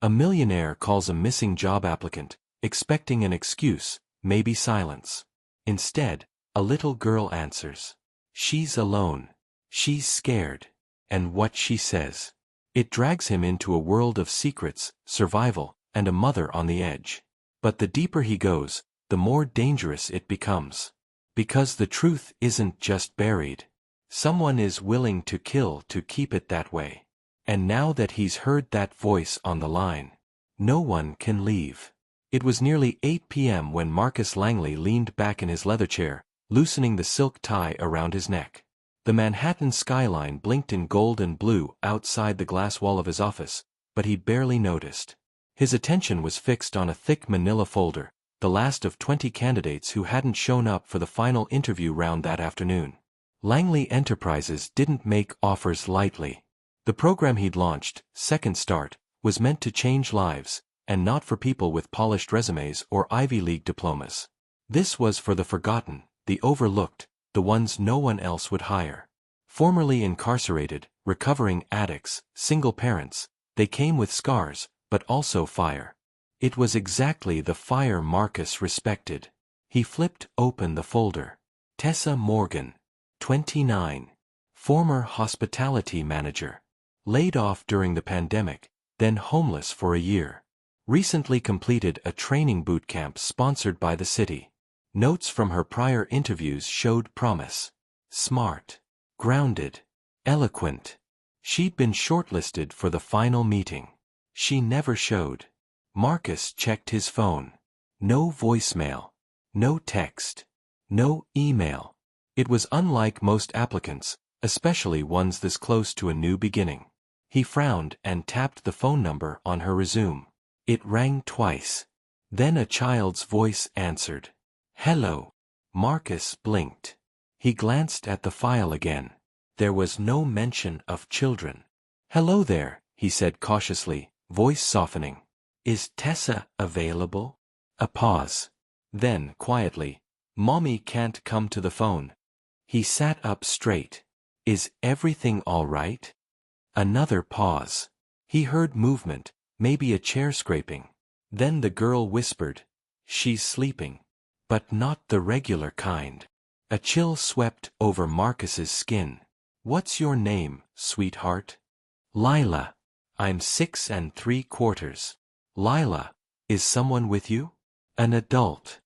A millionaire calls a missing job applicant, expecting an excuse, maybe silence. Instead, a little girl answers. She's alone. She's scared. And what she says. It drags him into a world of secrets, survival, and a mother on the edge. But the deeper he goes, the more dangerous it becomes. Because the truth isn't just buried. Someone is willing to kill to keep it that way. And now that he's heard that voice on the line, no one can leave. It was nearly 8 p.m. when Marcus Langley leaned back in his leather chair, loosening the silk tie around his neck. The Manhattan skyline blinked in gold and blue outside the glass wall of his office, but he barely noticed. His attention was fixed on a thick manila folder, the last of 20 candidates who hadn't shown up for the final interview round that afternoon. Langley Enterprises didn't make offers lightly. The program he'd launched, Second Start, was meant to change lives, and not for people with polished resumes or Ivy League diplomas. This was for the forgotten, the overlooked, the ones no one else would hire. Formerly incarcerated, recovering addicts, single parents, they came with scars, but also fire. It was exactly the fire Marcus respected. He flipped open the folder. Tessa Morgan, 29. Former hospitality manager. Laid off during the pandemic, then homeless for a year. Recently completed a training boot camp sponsored by the city. Notes from her prior interviews showed promise. Smart. Grounded. Eloquent. She'd been shortlisted for the final meeting. She never showed. Marcus checked his phone. No voicemail. No text. No email. It was unlike most applicants, especially ones this close to a new beginning. He frowned and tapped the phone number on her resume. It rang twice. Then a child's voice answered. Hello. Marcus blinked. He glanced at the file again. There was no mention of children. Hello there, he said cautiously, voice softening. Is Tessa available? A pause. Then, quietly, Mommy can't come to the phone. He sat up straight. Is everything all right? Another pause. He heard movement, maybe a chair scraping. Then the girl whispered. She's sleeping. But not the regular kind. A chill swept over Marcus's skin. What's your name, sweetheart? Lila. I'm 6 3/4. Lila, is someone with you? An adult.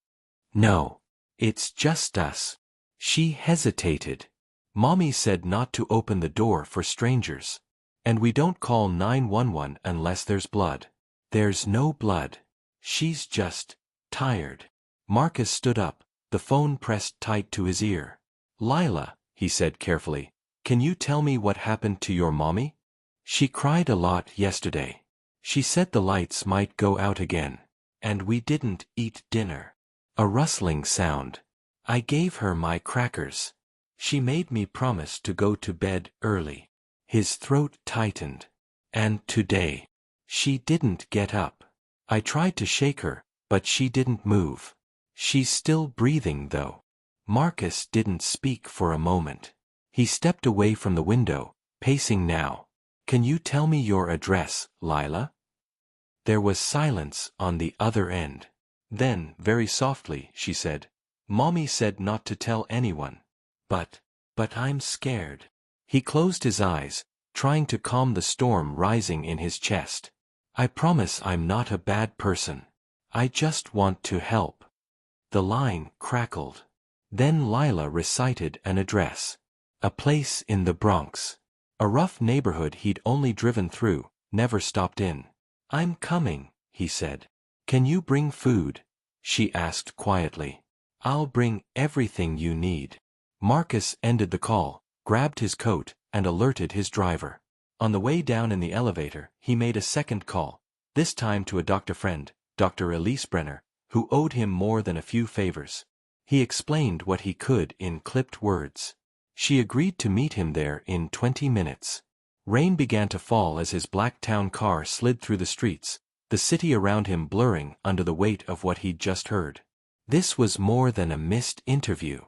No. It's just us. She hesitated. Mommy said not to open the door for strangers. And we don't call 911 unless there's blood. There's no blood. She's just tired. Marcus stood up, the phone pressed tight to his ear. Lila, he said carefully, can you tell me what happened to your mommy? She cried a lot yesterday. She said the lights might go out again. And we didn't eat dinner. A rustling sound. I gave her my crackers. She made me promise to go to bed early. His throat tightened. And today. She didn't get up. I tried to shake her, but she didn't move. She's still breathing though. Marcus didn't speak for a moment. He stepped away from the window, pacing now. Can you tell me your address, Lila? There was silence on the other end. Then, very softly, she said, Mommy said not to tell anyone. But I'm scared. He closed his eyes, trying to calm the storm rising in his chest. I promise I'm not a bad person. I just want to help. The line crackled. Then Lila recited an address. A place in the Bronx. A rough neighborhood he'd only driven through, never stopped in. I'm coming, he said. Can you bring food? She asked quietly. I'll bring everything you need. Marcus ended the call, grabbed his coat, and alerted his driver. On the way down in the elevator, he made a second call, this time to a doctor friend, Dr. Elise Brenner, who owed him more than a few favors. He explained what he could in clipped words. She agreed to meet him there in 20 minutes. Rain began to fall as his black town car slid through the streets, the city around him blurring under the weight of what he'd just heard. This was more than a missed interview.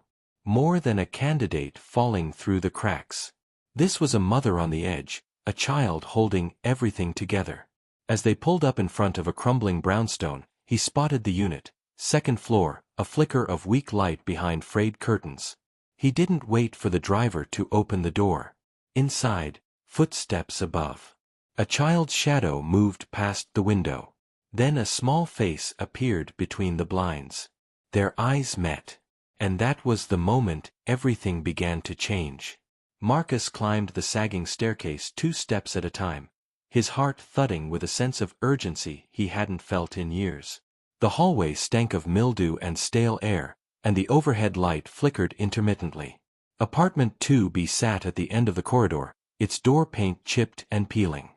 More than a candidate falling through the cracks. This was a mother on the edge, a child holding everything together. As they pulled up in front of a crumbling brownstone, he spotted the unit, second floor, a flicker of weak light behind frayed curtains. He didn't wait for the driver to open the door. Inside, footsteps above. A child's shadow moved past the window. Then a small face appeared between the blinds. Their eyes met. And that was the moment everything began to change. Marcus climbed the sagging staircase 2 steps at a time, his heart thudding with a sense of urgency he hadn't felt in years. The hallway stank of mildew and stale air, and the overhead light flickered intermittently. Apartment 2B sat at the end of the corridor, its door paint chipped and peeling.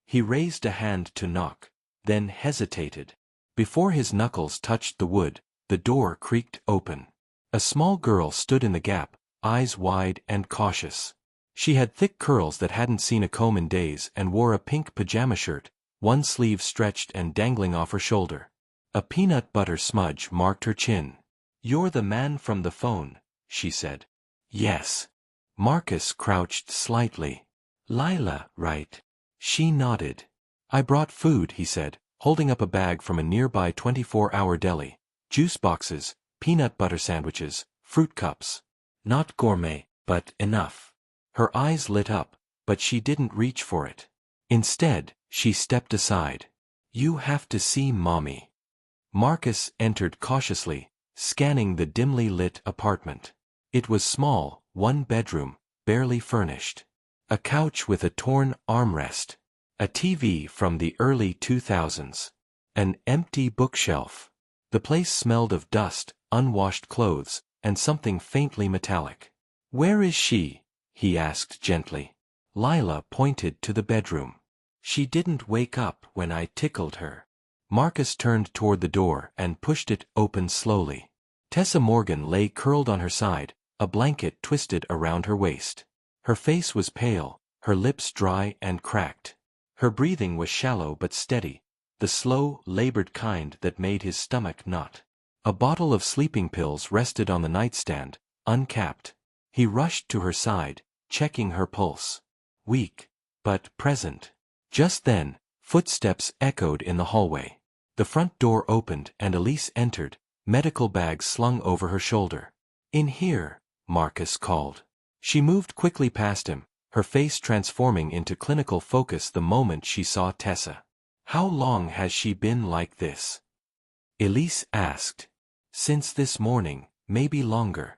He raised a hand to knock, then hesitated. Before his knuckles touched the wood, the door creaked open. A small girl stood in the gap, eyes wide and cautious. She had thick curls that hadn't seen a comb in days and wore a pink pajama shirt, one sleeve stretched and dangling off her shoulder. A peanut butter smudge marked her chin. "You're the man from the phone," she said. "Yes." Marcus crouched slightly. "Lila, right?" She nodded. "I brought food," he said, holding up a bag from a nearby 24-hour deli. "Juice boxes, peanut butter sandwiches, fruit cups. Not gourmet, but enough." Her eyes lit up, but she didn't reach for it. Instead, she stepped aside. "You have to see Mommy." Marcus entered cautiously, scanning the dimly lit apartment. It was small, 1 bedroom, barely furnished. A couch with a torn armrest. A TV from the early 2000s. An empty bookshelf. The place smelled of dust, unwashed clothes, and something faintly metallic. "Where is she?" he asked gently. Lila pointed to the bedroom. "She didn't wake up when I tickled her." Marcus turned toward the door and pushed it open slowly. Tessa Morgan lay curled on her side, a blanket twisted around her waist. Her face was pale, her lips dry and cracked. Her breathing was shallow but steady, the slow, labored kind that made his stomach knot. A bottle of sleeping pills rested on the nightstand, uncapped. He rushed to her side, checking her pulse. Weak, but present. Just then, footsteps echoed in the hallway. The front door opened and Elise entered, medical bag slung over her shoulder. "In here," Marcus called. She moved quickly past him, her face transforming into clinical focus the moment she saw Tessa. "How long has she been like this?" Elise asked. "Since this morning, maybe longer."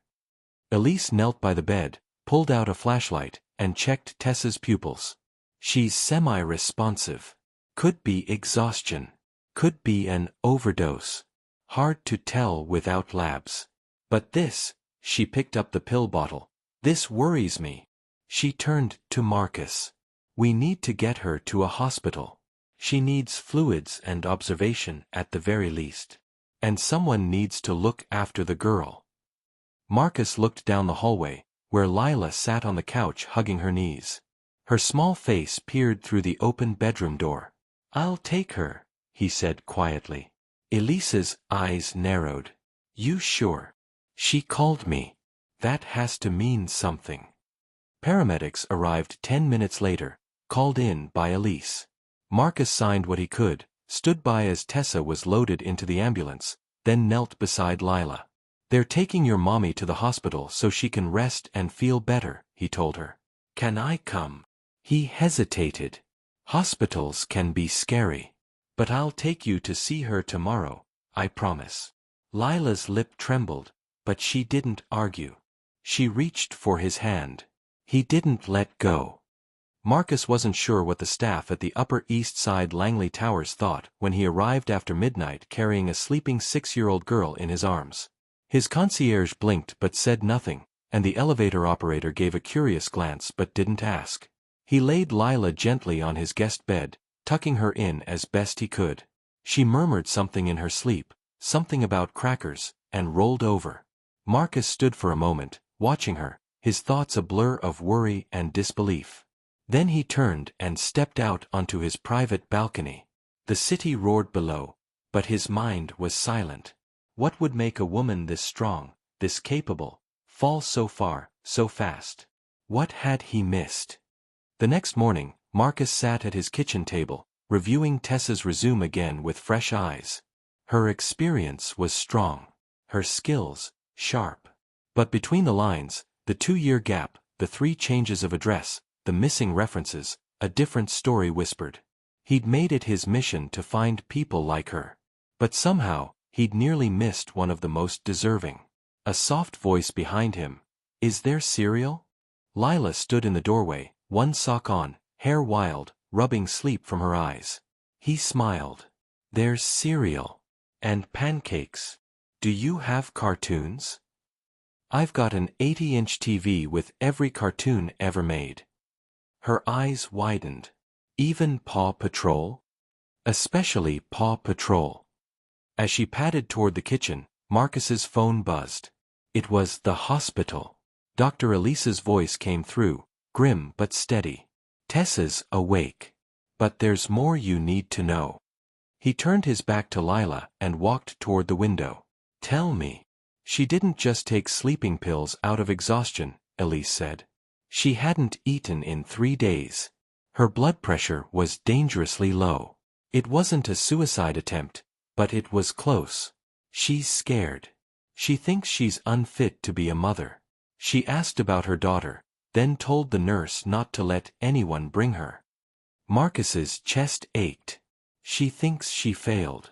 Elise knelt by the bed, pulled out a flashlight, and checked Tessa's pupils. "She's semi-responsive. Could be exhaustion. Could be an overdose. Hard to tell without labs. But this," she picked up the pill bottle, "this worries me." She turned to Marcus. "We need to get her to a hospital. She needs fluids and observation at the very least. And someone needs to look after the girl." Marcus looked down the hallway, where Lila sat on the couch hugging her knees. Her small face peered through the open bedroom door. "I'll take her," he said quietly. Elise's eyes narrowed. "You sure?" "She called me. That has to mean something." Paramedics arrived 10 minutes later, called in by Elise. Marcus signed what he could, stood by as Tessa was loaded into the ambulance, then knelt beside Lila. "They're taking your mommy to the hospital so she can rest and feel better," he told her. "Can I come?" He hesitated. "Hospitals can be scary. But I'll take you to see her tomorrow, I promise." Lila's lip trembled, but she didn't argue. She reached for his hand. He didn't let go. Marcus wasn't sure what the staff at the Upper East Side Langley Towers thought when he arrived after midnight carrying a sleeping 6-year-old girl in his arms. His concierge blinked but said nothing, and the elevator operator gave a curious glance but didn't ask. He laid Lila gently on his guest bed, tucking her in as best he could. She murmured something in her sleep, something about crackers, and rolled over. Marcus stood for a moment, watching her, his thoughts a blur of worry and disbelief. Then he turned and stepped out onto his private balcony. The city roared below, but his mind was silent. What would make a woman this strong, this capable, fall so far, so fast? What had he missed? The next morning, Marcus sat at his kitchen table, reviewing Tessa's resume again with fresh eyes. Her experience was strong. Her skills, sharp. But between the lines, the 2-year gap, the 3 changes of address, the missing references, a different story whispered. He'd made it his mission to find people like her. But somehow, he'd nearly missed one of the most deserving. A soft voice behind him. Is there cereal? Lila stood in the doorway, one sock on, hair wild, rubbing sleep from her eyes. He smiled. There's cereal. And pancakes. Do you have cartoons? I've got an 80-inch TV with every cartoon ever made. Her eyes widened. Even Paw Patrol? Especially Paw Patrol. As she padded toward the kitchen, Marcus's phone buzzed. It was the hospital. Dr. Elisa's voice came through, grim but steady. Tessa's awake. But there's more you need to know. He turned his back to Lila and walked toward the window. Tell me. She didn't just take sleeping pills out of exhaustion, Elise said. She hadn't eaten in 3 days. Her blood pressure was dangerously low. It wasn't a suicide attempt, but it was close. She's scared. She thinks she's unfit to be a mother. She asked about her daughter, then told the nurse not to let anyone bring her. Marcus's chest ached. She thinks she failed.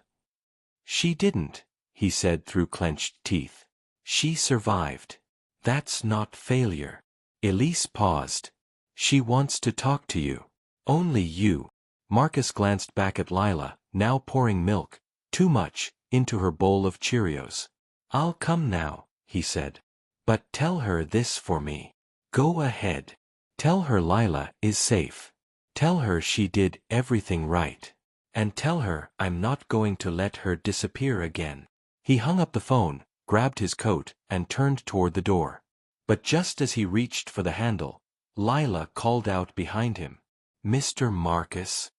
She didn't, he said through clenched teeth. She survived. That's not failure. Elise paused. She wants to talk to you. Only you. Marcus glanced back at Lila, now pouring milk, too much, into her bowl of Cheerios. I'll come now, he said. But tell her this for me. Go ahead. Tell her Lila is safe. Tell her she did everything right. And tell her I'm not going to let her disappear again. He hung up the phone, grabbed his coat, and turned toward the door. But just as he reached for the handle, Lila called out behind him. Mr. Marcus.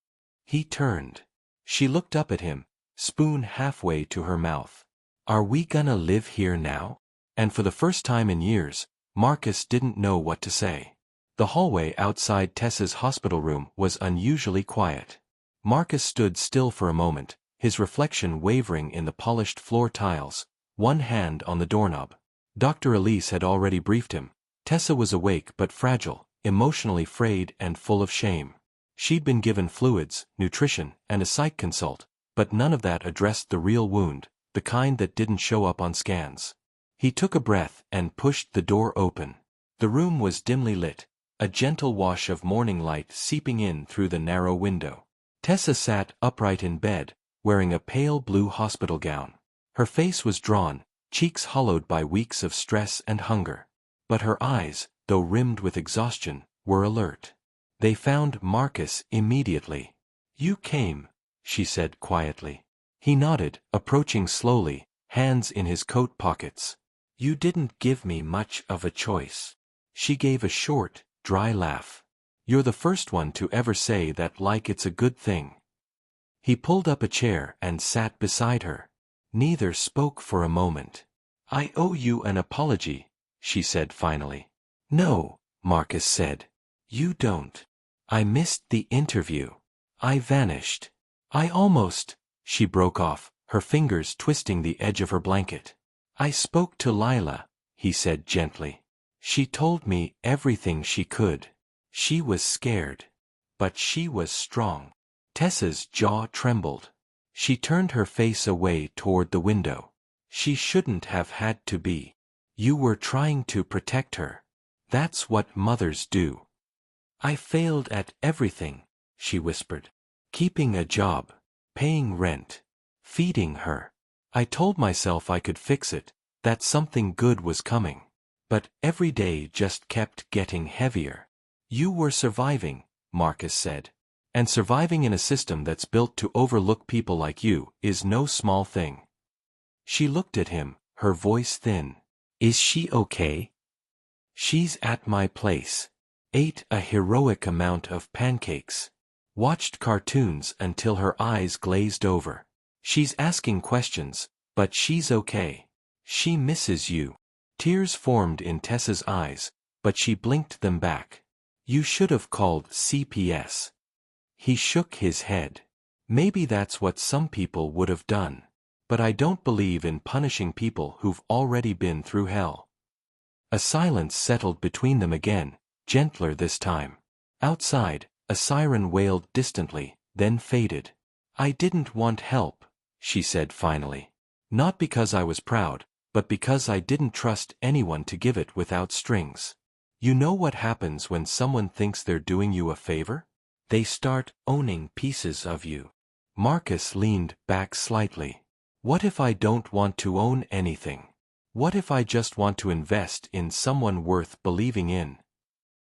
He turned. She looked up at him, spoon halfway to her mouth. Are we gonna live here now? And for the first time in years, Marcus didn't know what to say. The hallway outside Tessa's hospital room was unusually quiet. Marcus stood still for a moment, his reflection wavering in the polished floor tiles, one hand on the doorknob. Dr. Elise had already briefed him. Tessa was awake but fragile, emotionally frayed and full of shame. She'd been given fluids, nutrition, and a psych consult, but none of that addressed the real wound, the kind that didn't show up on scans. He took a breath and pushed the door open. The room was dimly lit, a gentle wash of morning light seeping in through the narrow window. Tessa sat upright in bed, wearing a pale blue hospital gown. Her face was drawn, cheeks hollowed by weeks of stress and hunger. But her eyes, though rimmed with exhaustion, were alert. They found Marcus immediately. You came, she said quietly. He nodded, approaching slowly, hands in his coat pockets. You didn't give me much of a choice. She gave a short, dry laugh. You're the first one to ever say that like it's a good thing. He pulled up a chair and sat beside her. Neither spoke for a moment. I owe you an apology, she said finally. No, Marcus said. You don't. I missed the interview. I vanished. I almost, she broke off, her fingers twisting the edge of her blanket. I spoke to Lila, he said gently. She told me everything she could. She was scared. But she was strong. Tessa's jaw trembled. She turned her face away toward the window. She shouldn't have had to be. You were trying to protect her. That's what mothers do. I failed at everything, she whispered. Keeping a job, paying rent, feeding her. I told myself I could fix it, that something good was coming. But every day just kept getting heavier. You were surviving, Marcus said. And surviving in a system that's built to overlook people like you is no small thing. She looked at him, her voice thin. Is she okay? She's at my place. Ate a heroic amount of pancakes. Watched cartoons until her eyes glazed over. She's asking questions, but she's okay. She misses you. Tears formed in Tessa's eyes, but she blinked them back. You should have called CPS. He shook his head. Maybe that's what some people would have done. But I don't believe in punishing people who've already been through hell. A silence settled between them again, gentler this time. Outside, a siren wailed distantly, then faded. I didn't want help, she said finally. Not because I was proud, but because I didn't trust anyone to give it without strings. You know what happens when someone thinks they're doing you a favor? They start owning pieces of you. Marcus leaned back slightly. What if I don't want to own anything? What if I just want to invest in someone worth believing in?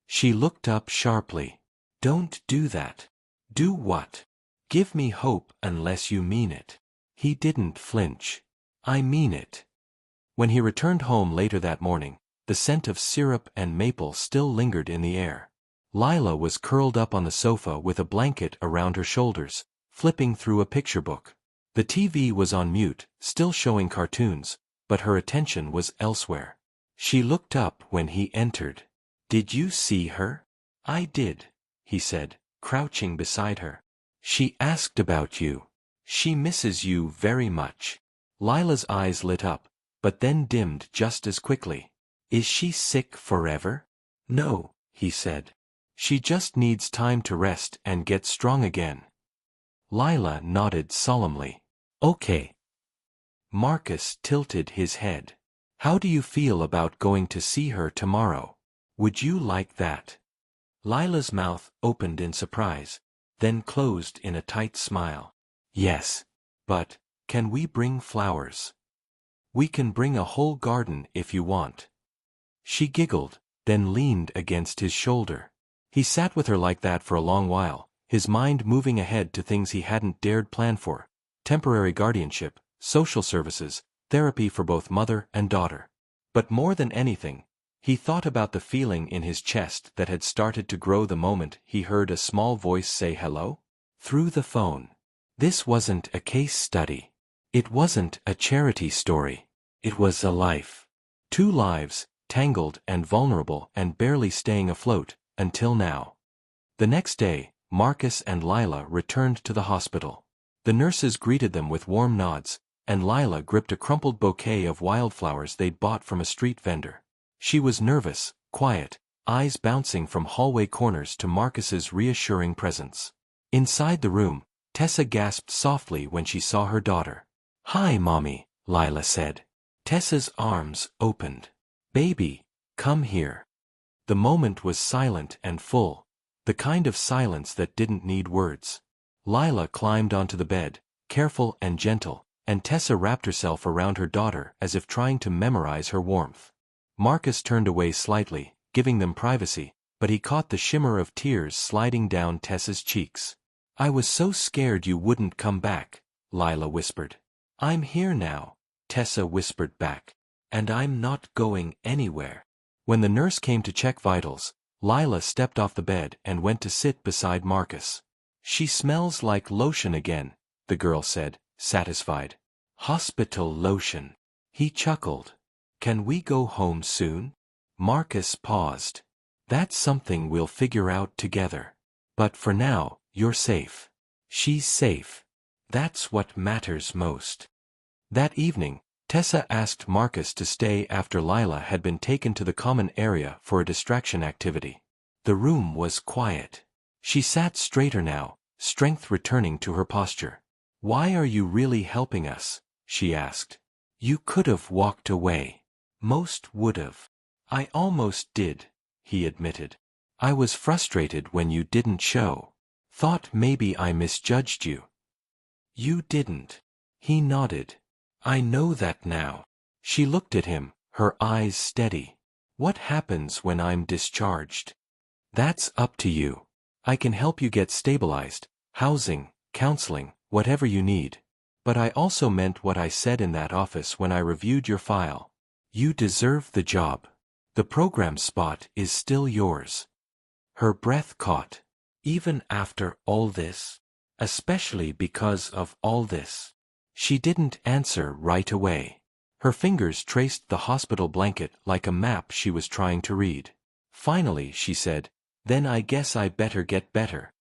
She looked up sharply. Don't do that. Do what? Give me hope unless you mean it. He didn't flinch. I mean it. When he returned home later that morning, the scent of syrup and maple still lingered in the air. Lila was curled up on the sofa with a blanket around her shoulders, flipping through a picture book. The TV was on mute, still showing cartoons, but her attention was elsewhere. She looked up when he entered. Did you see her? I did, he said, crouching beside her. She asked about you. She misses you very much. Lila's eyes lit up, but then dimmed just as quickly. Is she sick forever? No, he said. She just needs time to rest and get strong again. Lila nodded solemnly. Okay. Marcus tilted his head. How do you feel about going to see her tomorrow? Would you like that? Lila's mouth opened in surprise, then closed in a tight smile. Yes. But, can we bring flowers? We can bring a whole garden if you want. She giggled, then leaned against his shoulder. He sat with her like that for a long while, his mind moving ahead to things he hadn't dared plan for. Temporary guardianship, social services, therapy for both mother and daughter. But more than anything, he thought about the feeling in his chest that had started to grow the moment he heard a small voice say hello? Through the phone. This wasn't a case study. It wasn't a charity story. It was a life. 2 lives, tangled and vulnerable and barely staying afloat, until now. The next day, Marcus and Lila returned to the hospital. The nurses greeted them with warm nods, and Lila gripped a crumpled bouquet of wildflowers they'd bought from a street vendor. She was nervous, quiet, eyes bouncing from hallway corners to Marcus's reassuring presence. Inside the room, Tessa gasped softly when she saw her daughter. Hi, Mommy, Lila said. Tessa's arms opened. Baby, come here. The moment was silent and full, the kind of silence that didn't need words. Lila climbed onto the bed, careful and gentle, and Tessa wrapped herself around her daughter as if trying to memorize her warmth. Marcus turned away slightly, giving them privacy, but he caught the shimmer of tears sliding down Tessa's cheeks. I was so scared you wouldn't come back, Lila whispered. I'm here now, Tessa whispered back. And I'm not going anywhere. When the nurse came to check vitals, Lila stepped off the bed and went to sit beside Marcus. She smells like lotion again, the girl said, satisfied. Hospital lotion. He chuckled. Can we go home soon? Marcus paused. That's something we'll figure out together. But for now, you're safe. She's safe. That's what matters most. That evening, Tessa asked Marcus to stay after Lila had been taken to the common area for a distraction activity. The room was quiet. She sat straighter now, strength returning to her posture. Why are you really helping us? She asked. You could have walked away. Most would have. I almost did, he admitted. I was frustrated when you didn't show. Thought maybe I misjudged you. You didn't. He nodded. I know that now. She looked at him, her eyes steady. What happens when I'm discharged? That's up to you. I can help you get stabilized, housing, counseling, whatever you need. But I also meant what I said in that office when I reviewed your file. You deserve the job. The program spot is still yours. Her breath caught. Even after all this? Especially because of all this? She didn't answer right away. Her fingers traced the hospital blanket like a map she was trying to read. Finally, she said, then I guess I better get better.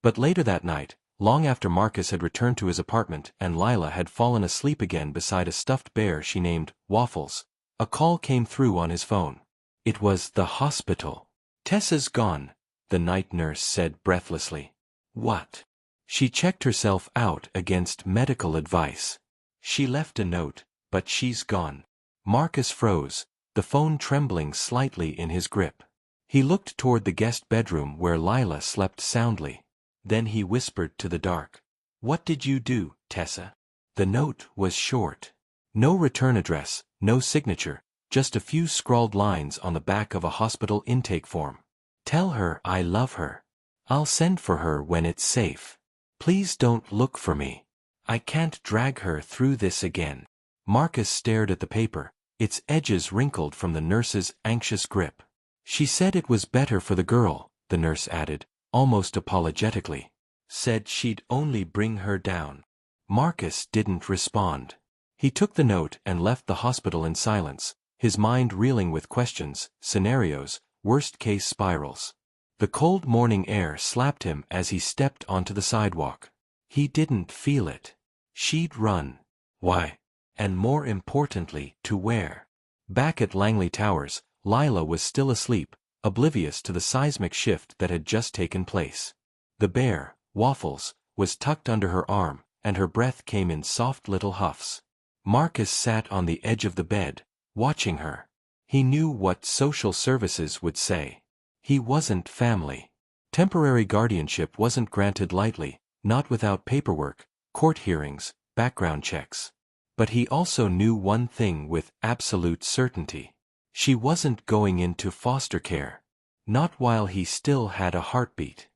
But later that night, Long after Marcus had returned to his apartment and Lila had fallen asleep again beside a stuffed bear she named Waffles, a call came through on his phone. It was the hospital. "Tessa's gone," the night nurse said breathlessly. "What?" She checked herself out against medical advice. "She left a note, but she's gone." Marcus froze, the phone trembling slightly in his grip. He looked toward the guest bedroom where Lila slept soundly. Then he whispered to the dark. "What did you do, Tessa?" The note was short. No return address, no signature, just a few scrawled lines on the back of a hospital intake form. "Tell her I love her. I'll send for her when it's safe. Please don't look for me. I can't drag her through this again." Marcus stared at the paper, its edges wrinkled from the nurse's anxious grip. "She said it was better for the girl," the nurse added, almost apologetically. "Said she'd only bring her down." Marcus didn't respond. He took the note and left the hospital in silence, his mind reeling with questions, scenarios, worst-case spirals. The cold morning air slapped him as he stepped onto the sidewalk. He didn't feel it. She'd run. Why? And more importantly, to where? Back at Langley Towers, Lila was still asleep, oblivious to the seismic shift that had just taken place. The bear, Waffles, was tucked under her arm, and her breath came in soft little huffs. Marcus sat on the edge of the bed, watching her. He knew what social services would say. He wasn't family. Temporary guardianship wasn't granted lightly, not without paperwork, court hearings, background checks. But he also knew one thing with absolute certainty. She wasn't going into foster care. Not while he still had a heartbeat.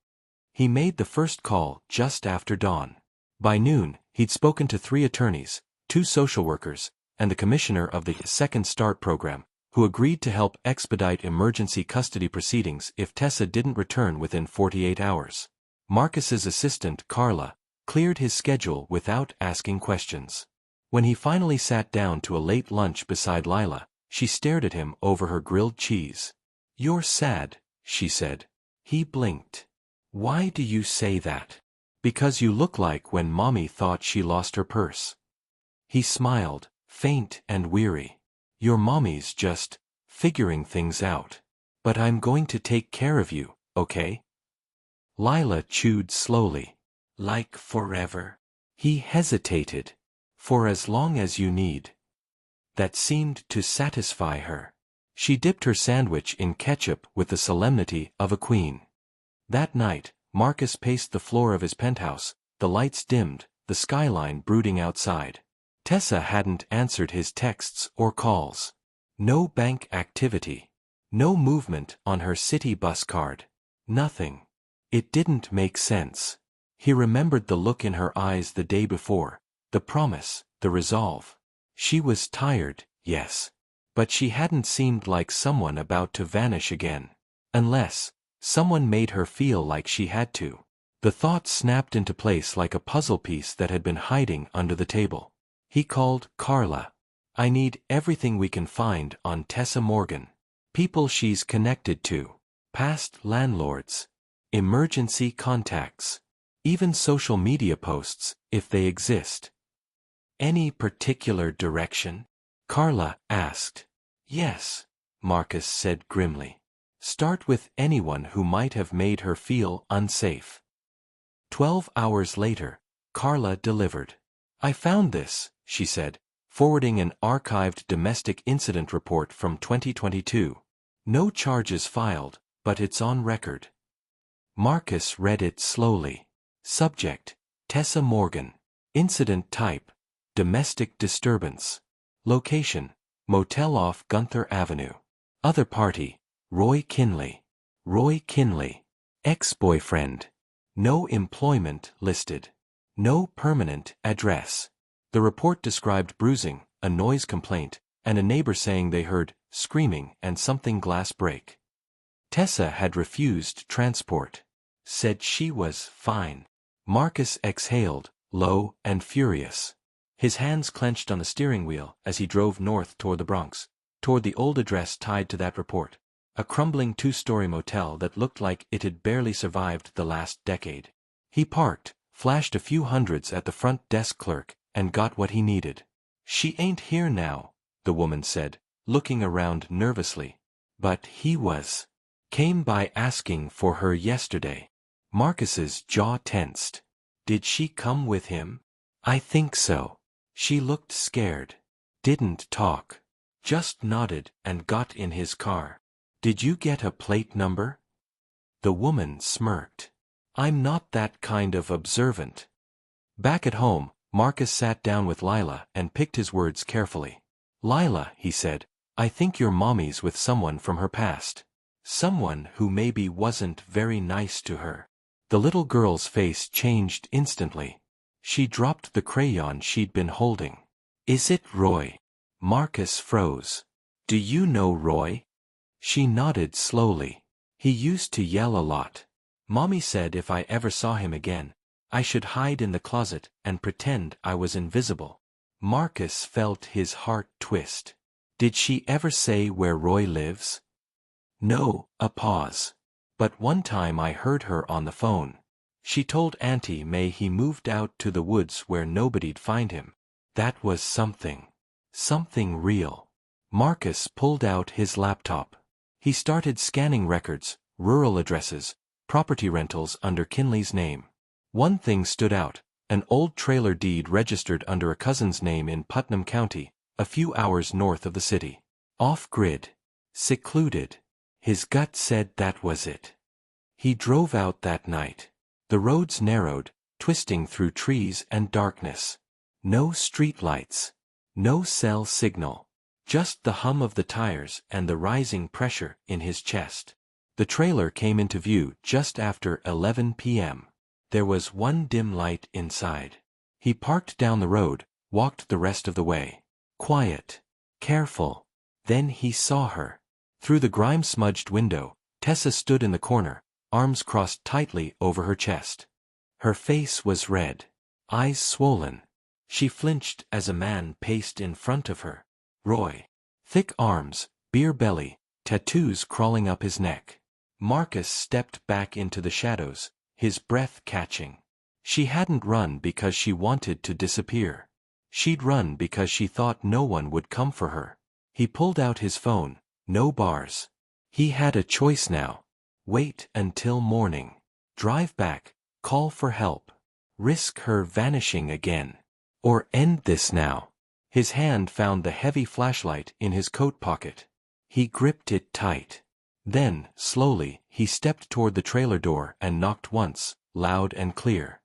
He made the first call just after dawn. By noon, he'd spoken to 3 attorneys, 2 social workers, and the commissioner of the Second Start program, who agreed to help expedite emergency custody proceedings if Tessa didn't return within 48 hours. Marcus's assistant, Carla, cleared his schedule without asking questions. When he finally sat down to a late lunch beside Lila, she stared at him over her grilled cheese. "You're sad," she said. He blinked. "Why do you say that?" "Because you look like when Mommy thought she lost her purse." He smiled, faint and weary. "Your Mommy's just figuring things out. But I'm going to take care of you, okay?" Lila chewed slowly. "Like forever?" He hesitated. "For as long as you need." That seemed to satisfy her. She dipped her sandwich in ketchup with the solemnity of a queen. That night, Marcus paced the floor of his penthouse, the lights dimmed, the skyline brooding outside. Tessa hadn't answered his texts or calls. No bank activity. No movement on her city bus card. Nothing. It didn't make sense. He remembered the look in her eyes the day before, the promise, the resolve. She was tired, yes. But she hadn't seemed like someone about to vanish again. Unless someone made her feel like she had to. The thought snapped into place like a puzzle piece that had been hiding under the table. He called Carla. "I need everything we can find on Tessa Morgan. People she's connected to. Past landlords. Emergency contacts. Even social media posts, if they exist." "Any particular direction?" Carla asked. "Yes," Marcus said grimly. "Start with anyone who might have made her feel unsafe." 12 hours later, Carla delivered. "I found this," she said, forwarding an archived domestic incident report from 2022. "No charges filed, but it's on record." Marcus read it slowly. Subject: Tessa Morgan. Incident type: domestic disturbance. Location: motel off Gunther Avenue. Other party: Roy Kinley. Roy Kinley. Ex-boyfriend. No employment listed. No permanent address. The report described bruising, a noise complaint, and a neighbor saying they heard screaming and something glass break. Tessa had refused transport. Said she was fine. Marcus exhaled, low and furious. His hands clenched on the steering wheel as he drove north toward the Bronx, toward the old address tied to that report. A crumbling 2-story motel that looked like it had barely survived the last decade. He parked, flashed a few hundreds at the front desk clerk, and got what he needed. "She ain't here now," the woman said, looking around nervously. "But he was. Came by asking for her yesterday." Marcus's jaw tensed. "Did she come with him?" "I think so. She looked scared. Didn't talk. Just nodded and got in his car." "Did you get a plate number?" The woman smirked. "I'm not that kind of observant." Back at home, Marcus sat down with Lila and picked his words carefully. "Lila," he said, "I think your mommy's with someone from her past. Someone who maybe wasn't very nice to her." The little girl's face changed instantly. She dropped the crayon she'd been holding. "Is it Roy?" Marcus froze. "Do you know Roy?" She nodded slowly. "He used to yell a lot. Mommy said if I ever saw him again, I should hide in the closet and pretend I was invisible." Marcus felt his heart twist. "Did she ever say where Roy lives?" "No," a pause. "But one time I heard her on the phone. She told Auntie May he moved out to the woods where nobody'd find him. That was something. Something real." Marcus pulled out his laptop. He started scanning records, rural addresses, property rentals under Kinley's name. One thing stood out: an old trailer deed registered under a cousin's name in Putnam County, a few hours north of the city. Off-grid. Secluded. His gut said that was it. He drove out that night. The roads narrowed, twisting through trees and darkness. No streetlights. No cell signal. Just the hum of the tires and the rising pressure in his chest. The trailer came into view just after 11 p.m. There was one dim light inside. He parked down the road, walked the rest of the way. Quiet. Careful. Then he saw her. Through the grime-smudged window, Tessa stood in the corner, arms crossed tightly over her chest. Her face was red. Eyes swollen. She flinched as a man paced in front of her. Roy. Thick arms, beer belly, tattoos crawling up his neck. Marcus stepped back into the shadows, his breath catching. She hadn't run because she wanted to disappear. She'd run because she thought no one would come for her. He pulled out his phone. No bars. He had a choice now. Wait until morning. Drive back, call for help. Risk her vanishing again. Or end this now. His hand found the heavy flashlight in his coat pocket. He gripped it tight. Then, slowly, he stepped toward the trailer door and knocked once, loud and clear.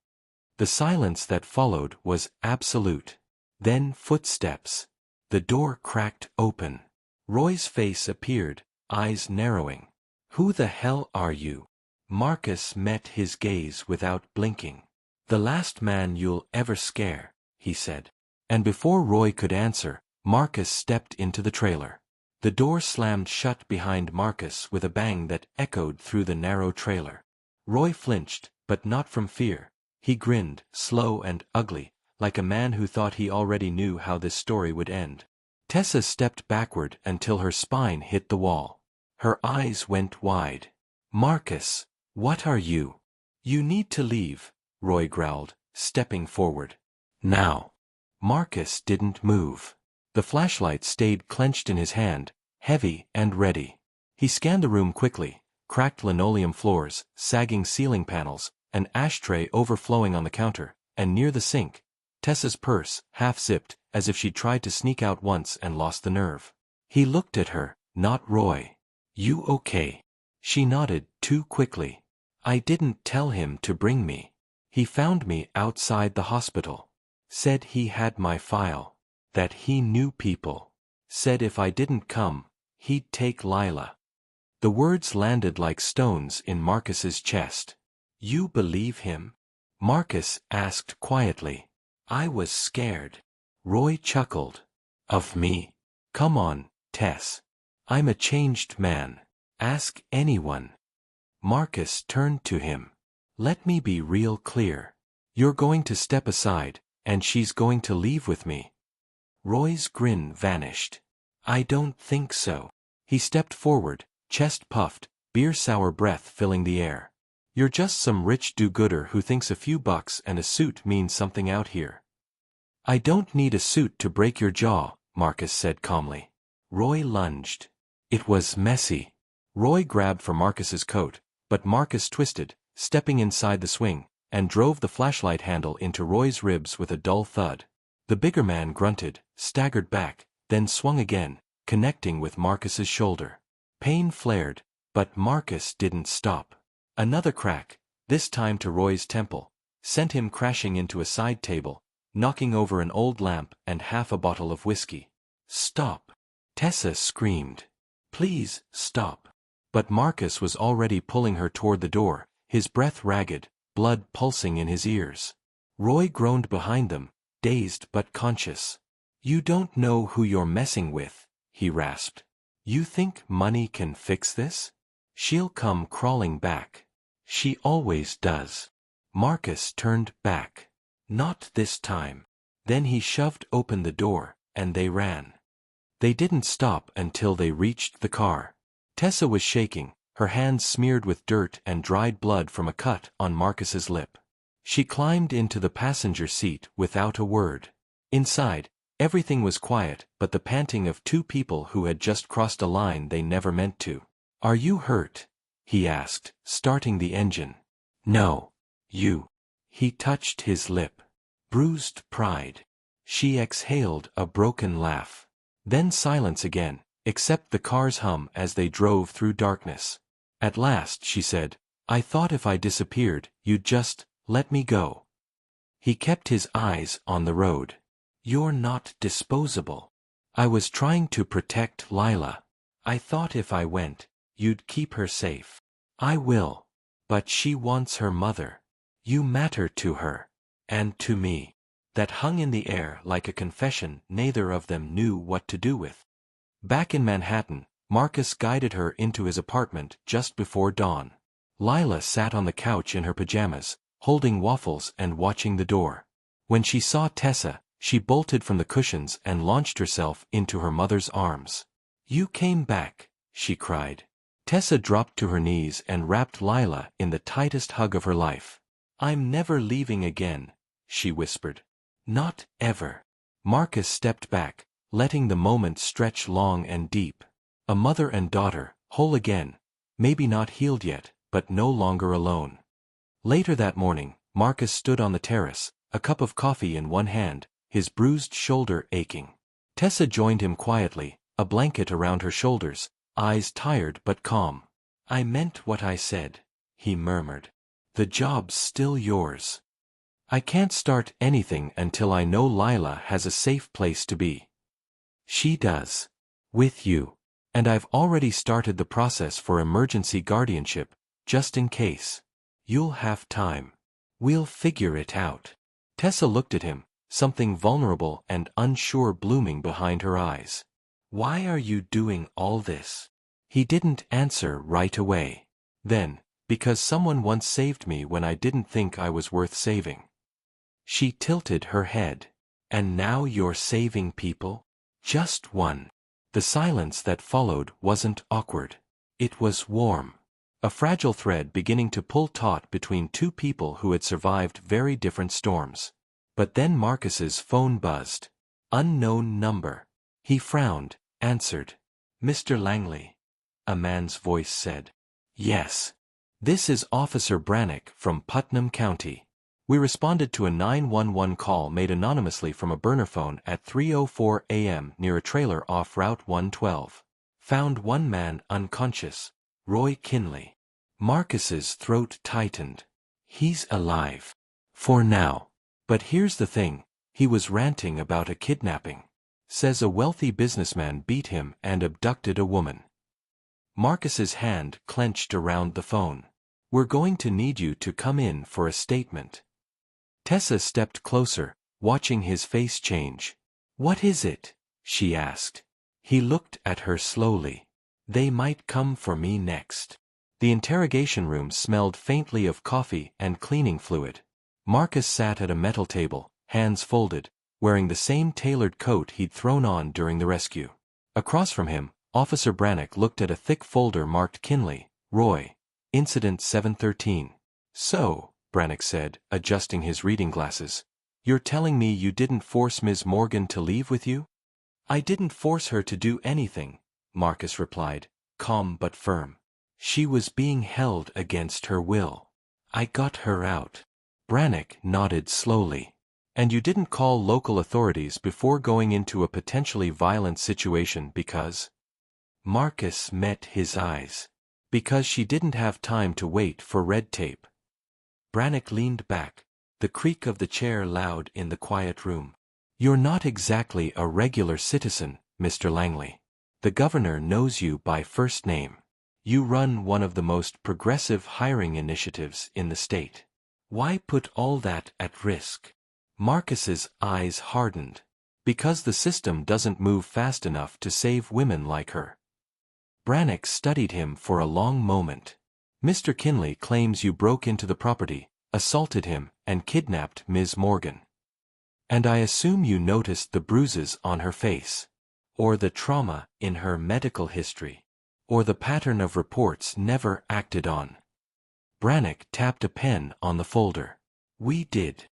The silence that followed was absolute. Then footsteps. The door cracked open. Roy's face appeared, eyes narrowing. "Who the hell are you?" Marcus met his gaze without blinking. "The last man you'll ever scare," he said. And before Roy could answer, Marcus stepped into the trailer. The door slammed shut behind Marcus with a bang that echoed through the narrow trailer. Roy flinched, but not from fear. He grinned, slow and ugly, like a man who thought he already knew how this story would end. Tessa stepped backward until her spine hit the wall. Her eyes went wide. "Marcus, what are you?" "You need to leave," Roy growled, stepping forward. "Now." Marcus didn't move. The flashlight stayed clenched in his hand, heavy and ready. He scanned the room quickly: cracked linoleum floors, sagging ceiling panels, an ashtray overflowing on the counter, and near the sink, Tessa's purse, half-zipped, as if she'd tried to sneak out once and lost the nerve. He looked at her, not Roy. "You okay?" She nodded too quickly. "I didn't tell him to bring me. He found me outside the hospital. Said he had my file. That he knew people. Said if I didn't come, he'd take Lila." The words landed like stones in Marcus's chest. "You believe him?" Marcus asked quietly. "I was scared." Roy chuckled. "Of me? Come on, Tess. I'm a changed man. Ask anyone." Marcus turned to him. "Let me be real clear. You're going to step aside, and she's going to leave with me." Roy's grin vanished. "I don't think so." He stepped forward, chest puffed, beer-sour breath filling the air. You're just some rich do-gooder who thinks a few bucks and a suit means something out here. I don't need a suit to break your jaw, Marcus said calmly. Roy lunged. It was messy. Roy grabbed for Marcus's coat, but Marcus twisted, stepping inside the swing, and drove the flashlight handle into Roy's ribs with a dull thud. The bigger man grunted, staggered back, then swung again, connecting with Marcus's shoulder. Pain flared, but Marcus didn't stop. Another crack, this time to Roy's temple, sent him crashing into a side table, knocking over an old lamp and half a bottle of whiskey. Stop! Tessa screamed. Please, stop. But Marcus was already pulling her toward the door, his breath ragged, blood pulsing in his ears. Roy groaned behind them, dazed but conscious. You don't know who you're messing with, he rasped. You think money can fix this? She'll come crawling back. She always does. Marcus turned back. Not this time. Then he shoved open the door, and they ran. They didn't stop until they reached the car. Tessa was shaking, her hands smeared with dirt and dried blood from a cut on Marcus's lip. She climbed into the passenger seat without a word. Inside, everything was quiet but the panting of two people who had just crossed a line they never meant to. Are you hurt? He asked, starting the engine. No. You. He touched his lip. Bruised pride. She exhaled a broken laugh. Then silence again, except the car's hum as they drove through darkness. At last she said, I thought if I disappeared, you'd just let me go. He kept his eyes on the road. You're not disposable. I was trying to protect Lila. I thought if I went, you'd keep her safe. I will. But she wants her mother. You matter to her. And to me. That hung in the air like a confession neither of them knew what to do with. Back in Manhattan, Marcus guided her into his apartment just before dawn. Lila sat on the couch in her pajamas, holding waffles and watching the door. When she saw Tessa, she bolted from the cushions and launched herself into her mother's arms. You came back, she cried. Tessa dropped to her knees and wrapped Lila in the tightest hug of her life. I'm never leaving again, she whispered. Not ever. Marcus stepped back, letting the moment stretch long and deep. A mother and daughter, whole again, maybe not healed yet, but no longer alone. Later that morning, Marcus stood on the terrace, a cup of coffee in one hand, his bruised shoulder aching. Tessa joined him quietly, a blanket around her shoulders, eyes tired but calm. I meant what I said, he murmured. The job's still yours. I can't start anything until I know Lila has a safe place to be. She does. With you. And I've already started the process for emergency guardianship, just in case. You'll have time. We'll figure it out. Tessa looked at him, something vulnerable and unsure blooming behind her eyes. Why are you doing all this? He didn't answer right away. Then, because someone once saved me when I didn't think I was worth saving. She tilted her head. And now you're saving people? Just one. The silence that followed wasn't awkward. It was warm. A fragile thread beginning to pull taut between two people who had survived very different storms. But then Marcus's phone buzzed. Unknown number. He frowned, answered. Mr. Langley. A man's voice said. Yes. This is Officer Brannick from Putnam County. We responded to a 911 call made anonymously from a burner phone at 3:04 a.m. near a trailer off Route 112. Found one man unconscious, Roy Kinley. Marcus's throat tightened. He's alive. For now. But here's the thing, he was ranting about a kidnapping. Says a wealthy businessman beat him and abducted a woman. Marcus's hand clenched around the phone. We're going to need you to come in for a statement. Tessa stepped closer, watching his face change. What is it? She asked. He looked at her slowly. They might come for me next. The interrogation room smelled faintly of coffee and cleaning fluid. Marcus sat at a metal table, hands folded, wearing the same tailored coat he'd thrown on during the rescue. Across from him, Officer Brannick looked at a thick folder marked Kinley, Roy, Incident 713. So, Brannock said, adjusting his reading glasses, you're telling me you didn't force Ms. Morgan to leave with you? I didn't force her to do anything, Marcus replied, calm but firm. She was being held against her will. I got her out. Brannock nodded slowly. And you didn't call local authorities before going into a potentially violent situation because? Marcus met his eyes. Because she didn't have time to wait for red tape. Brannock leaned back, the creak of the chair loud in the quiet room. You're not exactly a regular citizen, Mr. Langley. The governor knows you by first name. You run one of the most progressive hiring initiatives in the state. Why put all that at risk? Marcus's eyes hardened. Because the system doesn't move fast enough to save women like her. Brannock studied him for a long moment. Mr. Kinley claims you broke into the property, assaulted him, and kidnapped Ms. Morgan. And I assume you noticed the bruises on her face. Or the trauma in her medical history. Or the pattern of reports never acted on. Brannock tapped a pen on the folder. We did.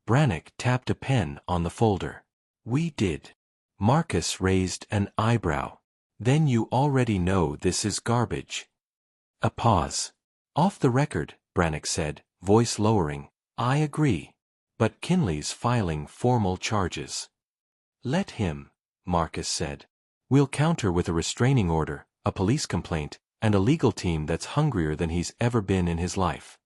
Brannock tapped a pen on the folder. We did. Marcus raised an eyebrow. Then you already know this is garbage. A pause. Off the record, Brannock said, voice lowering, I agree. But Kinley's filing formal charges. Let him, Marcus said. We'll counter with a restraining order, a police complaint, and a legal team that's hungrier than he's ever been in his life.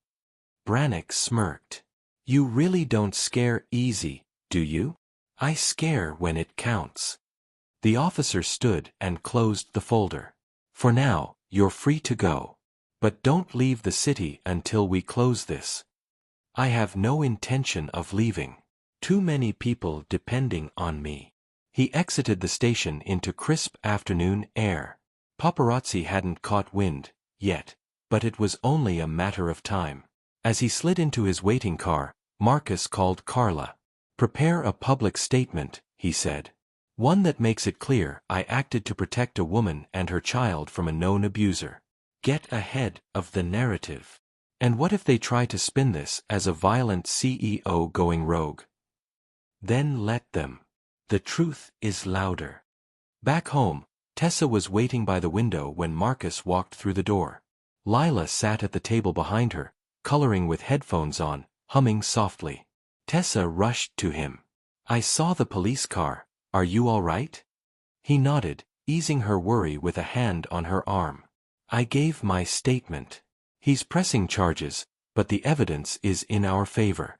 Brannock smirked. You really don't scare easy, do you? I scare when it counts. The officer stood and closed the folder. For now, you're free to go. But don't leave the city until we close this. I have no intention of leaving. Too many people depending on me. He exited the station into crisp afternoon air. Paparazzi hadn't caught wind, yet, but it was only a matter of time. As he slid into his waiting car, Marcus called Carla. Prepare a public statement, he said. One that makes it clear I acted to protect a woman and her child from a known abuser. Get ahead of the narrative. And what if they try to spin this as a violent CEO going rogue? Then let them. The truth is louder. Back home, Tessa was waiting by the window when Marcus walked through the door. Lila sat at the table behind her, coloring with headphones on, humming softly. Tessa rushed to him. I saw the police car. Are you all right? He nodded, easing her worry with a hand on her arm. I gave my statement. He's pressing charges, but the evidence is in our favor.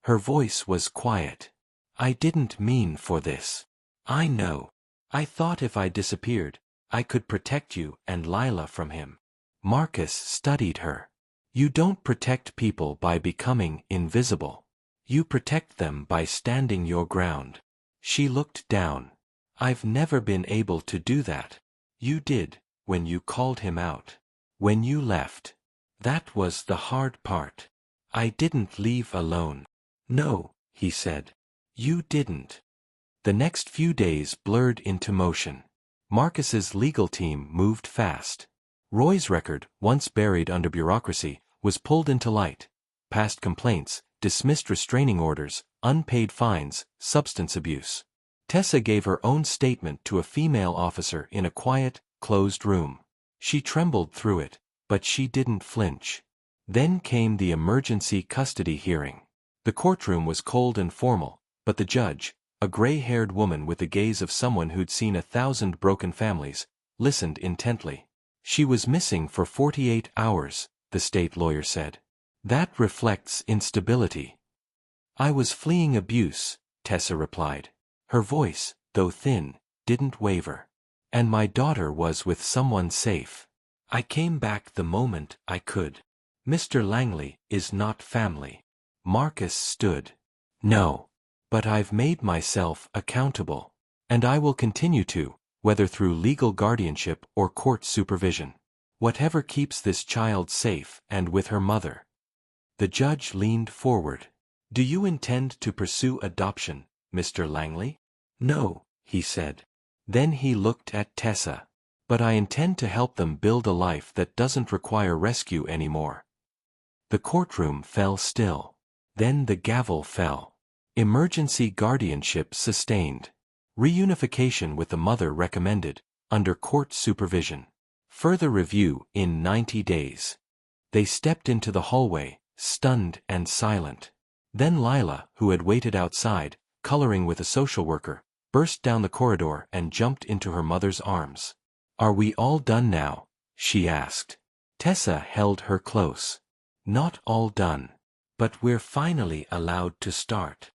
Her voice was quiet. I didn't mean for this. I know. I thought if I disappeared, I could protect you and Lila from him. Marcus studied her. You don't protect people by becoming invisible. You protect them by standing your ground. She looked down. I've never been able to do that. You did, when you called him out. When you left. That was the hard part. I didn't leave alone. No, he said. You didn't. The next few days blurred into motion. Marcus's legal team moved fast. Roy's record, once buried under bureaucracy, was pulled into light. Past complaints, dismissed restraining orders, unpaid fines, substance abuse. Tessa gave her own statement to a female officer in a quiet, closed room. She trembled through it, but she didn't flinch. Then came the emergency custody hearing. The courtroom was cold and formal, but the judge, a gray-haired woman with the gaze of someone who'd seen 1,000 broken families, listened intently. She was missing for 48 hours, the state lawyer said. That reflects instability. I was fleeing abuse, Tessa replied. Her voice, though thin, didn't waver. And my daughter was with someone safe. I came back the moment I could. Mr. Langley is not family. Marcus stood. No. But I've made myself accountable. And I will continue to, whether through legal guardianship or court supervision. Whatever keeps this child safe and with her mother. The judge leaned forward. Do you intend to pursue adoption, Mr. Langley? No, he said. Then he looked at Tessa. But I intend to help them build a life that doesn't require rescue anymore. The courtroom fell still. Then the gavel fell. Emergency guardianship sustained. Reunification with the mother recommended, under court supervision. Further review in 90 days. They stepped into the hallway, stunned and silent. Then Lila, who had waited outside, coloring with a social worker, burst down the corridor and jumped into her mother's arms. "Are we all done now?" she asked. Tessa held her close. "Not all done. But we're finally allowed to start."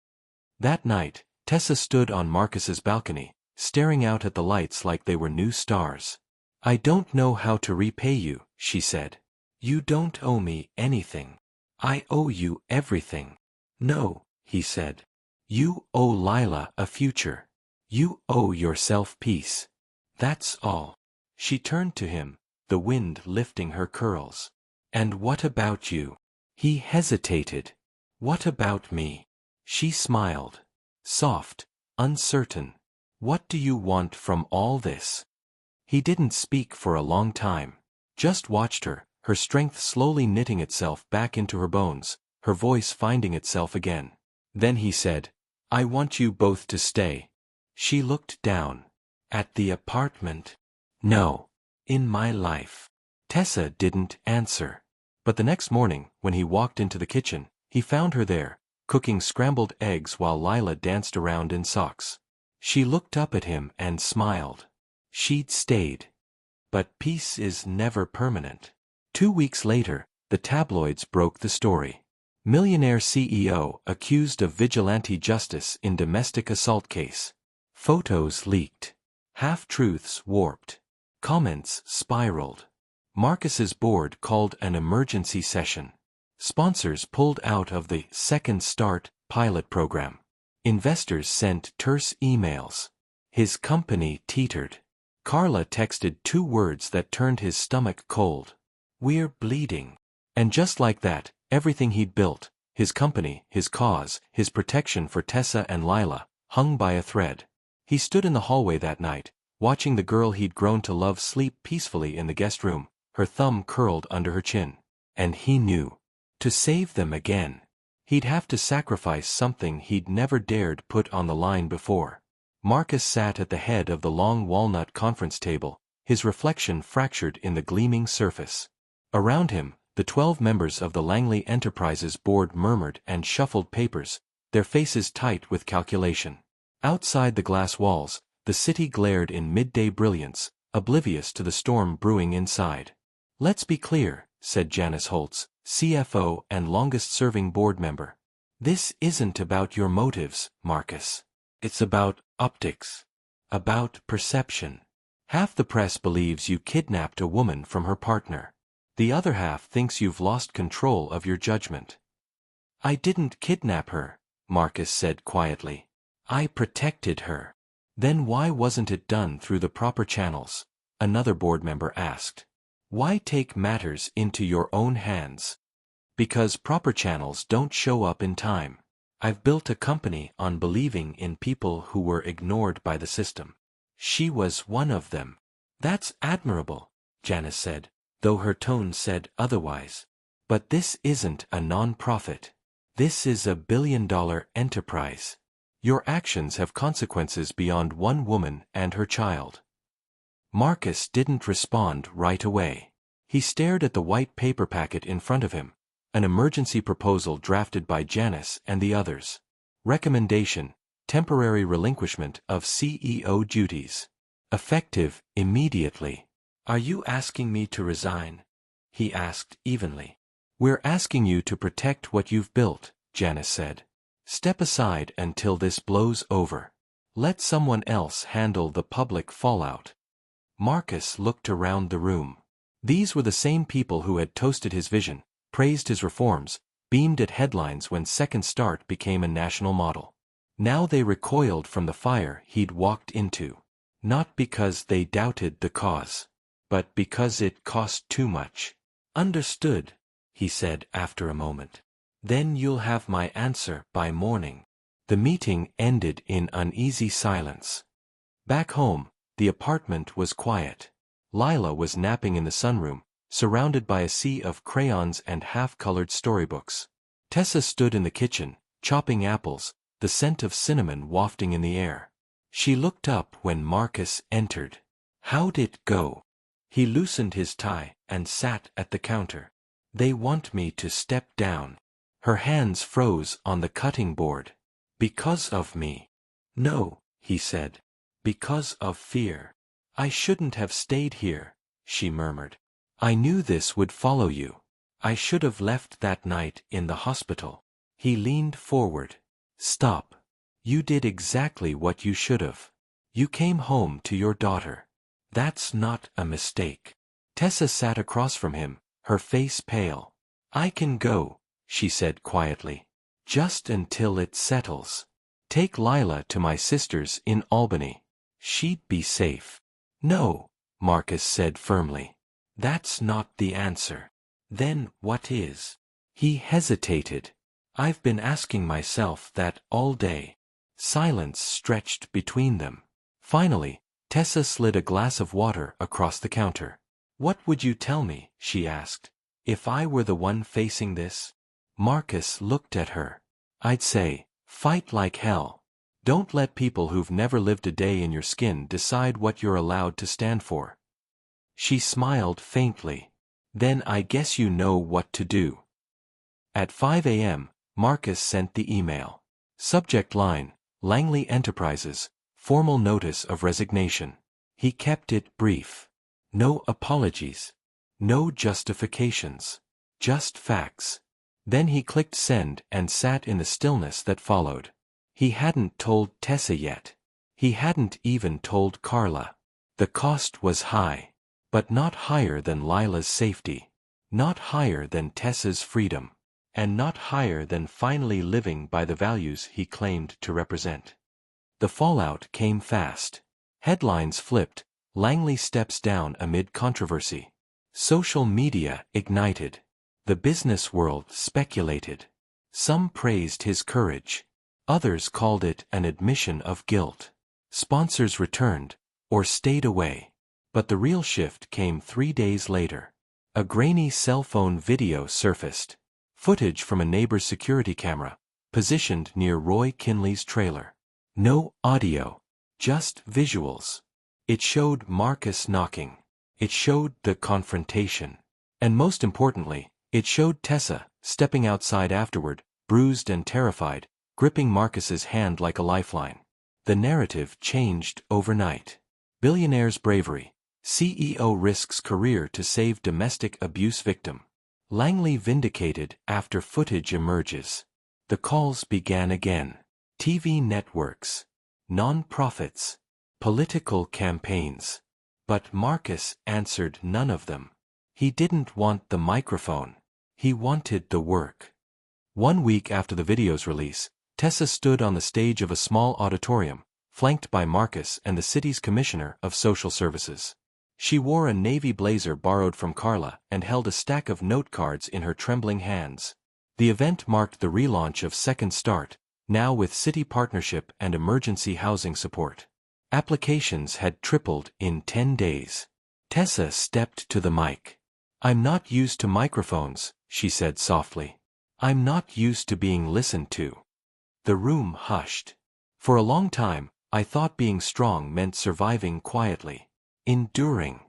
That night, Tessa stood on Marcus's balcony, staring out at the lights like they were new stars. "I don't know how to repay you," she said. "You don't owe me anything. I owe you everything." "No," he said. "You owe Lila a future. You owe yourself peace. That's all." She turned to him, the wind lifting her curls. "And what about you?" He hesitated. "What about me?" She smiled. Soft, uncertain. "What do you want from all this?" He didn't speak for a long time. Just watched her, her strength slowly knitting itself back into her bones, her voice finding itself again. Then he said, "I want you both to stay." She looked down. "At the apartment?" "No. In my life." Tessa didn't answer. But the next morning, when he walked into the kitchen, he found her there, cooking scrambled eggs while Lila danced around in socks. She looked up at him and smiled. She'd stayed. But peace is never permanent. 2 weeks later, the tabloids broke the story. Millionaire CEO accused of vigilante justice in domestic assault case. Photos leaked. Half-truths warped. Comments spiraled. Marcus's board called an emergency session. Sponsors pulled out of the Second Start pilot program. Investors sent terse emails. His company teetered. Carla texted 2 words that turned his stomach cold. "We're bleeding." And just like that, everything he'd built, his company, his cause, his protection for Tessa and Lila, hung by a thread. He stood in the hallway that night, watching the girl he'd grown to love sleep peacefully in the guest room, her thumb curled under her chin. And he knew. To save them again, he'd have to sacrifice something he'd never dared put on the line before. Marcus sat at the head of the long walnut conference table, his reflection fractured in the gleaming surface. Around him, the 12 members of the Langley Enterprises board murmured and shuffled papers, their faces tight with calculation. Outside the glass walls, the city glared in midday brilliance, oblivious to the storm brewing inside. "Let's be clear," said Janice Holtz, CFO and longest-serving board member. "This isn't about your motives, Marcus. It's about optics. About perception. Half the press believes you kidnapped a woman from her partner. The other half thinks you've lost control of your judgment." "I didn't kidnap her," Marcus said quietly. "I protected her." "Then why wasn't it done through the proper channels?" another board member asked. "Why take matters into your own hands?" "Because proper channels don't show up in time. I've built a company on believing in people who were ignored by the system. She was one of them." "That's admirable," Janice said, though her tone said otherwise. "But this isn't a non-profit. This is a billion-dollar enterprise. Your actions have consequences beyond one woman and her child." Marcus didn't respond right away. He stared at the white paper packet in front of him, an emergency proposal drafted by Janice and the others. Recommendation: temporary relinquishment of CEO duties. Effective immediately. "Are you asking me to resign?" he asked evenly. "We're asking you to protect what you've built," Janice said. "Step aside until this blows over. Let someone else handle the public fallout." Marcus looked around the room. These were the same people who had toasted his vision, praised his reforms, beamed at headlines when Second Start became a national model. Now they recoiled from the fire he'd walked into. Not because they doubted the cause, but because it cost too much. "Understood," he said after a moment. "Then you'll have my answer by morning." The meeting ended in uneasy silence. Back home, the apartment was quiet. Lila was napping in the sunroom, surrounded by a sea of crayons and half-colored storybooks. Tessa stood in the kitchen, chopping apples, the scent of cinnamon wafting in the air. She looked up when Marcus entered. "How'd it go?" He loosened his tie and sat at the counter. "They want me to step down." Her hands froze on the cutting board. "Because of me?" "No," he said. "Because of fear." "I shouldn't have stayed here," she murmured. "I knew this would follow you. I should have left that night in the hospital." He leaned forward. "Stop. You did exactly what you should have. You came home to your daughter. That's not a mistake." Tessa sat across from him, her face pale. "I can go," she said quietly. "Just until it settles. Take Lila to my sister's in Albany. She'd be safe." "No," Marcus said firmly. "That's not the answer." "Then what is?" He hesitated. "I've been asking myself that all day." Silence stretched between them. Finally, Tessa slid a glass of water across the counter. "What would you tell me," she asked, "if I were the one facing this?" Marcus looked at her. "I'd say, fight like hell. Don't let people who've never lived a day in your skin decide what you're allowed to stand for." She smiled faintly. "Then I guess you know what to do." At 5 a.m., Marcus sent the email. Subject line, Langley Enterprises, formal notice of resignation. He kept it brief. No apologies. No justifications. Just facts. Then he clicked send and sat in the stillness that followed. He hadn't told Tessa yet. He hadn't even told Carla. The cost was high. But not higher than Lila's safety. Not higher than Tessa's freedom. And not higher than finally living by the values he claimed to represent. The fallout came fast. Headlines flipped, Langley steps down amid controversy. Social media ignited. The business world speculated. Some praised his courage. Others called it an admission of guilt. Sponsors returned, or stayed away. But the real shift came 3 days later. A grainy cell phone video surfaced. Footage from a neighbor's security camera, positioned near Roy Kinley's trailer. No audio. Just visuals. It showed Marcus knocking. It showed the confrontation. And most importantly, it showed Tessa, stepping outside afterward, bruised and terrified, gripping Marcus's hand like a lifeline. The narrative changed overnight. Billionaire's bravery. CEO risks career to save domestic abuse victim. Langley vindicated after footage emerges. The calls began again. TV networks. Non-profits. Political campaigns. But Marcus answered none of them. He didn't want the microphone. He wanted the work. 1 week after the video's release, Tessa stood on the stage of a small auditorium, flanked by Marcus and the city's commissioner of social services. She wore a navy blazer borrowed from Carla and held a stack of note cards in her trembling hands. The event marked the relaunch of Second Start, now with city partnership and emergency housing support. Applications had tripled in 10 days. Tessa stepped to the mic. "I'm not used to microphones," she said softly. "I'm not used to being listened to." The room hushed. "For a long time, I thought being strong meant surviving quietly. Enduring.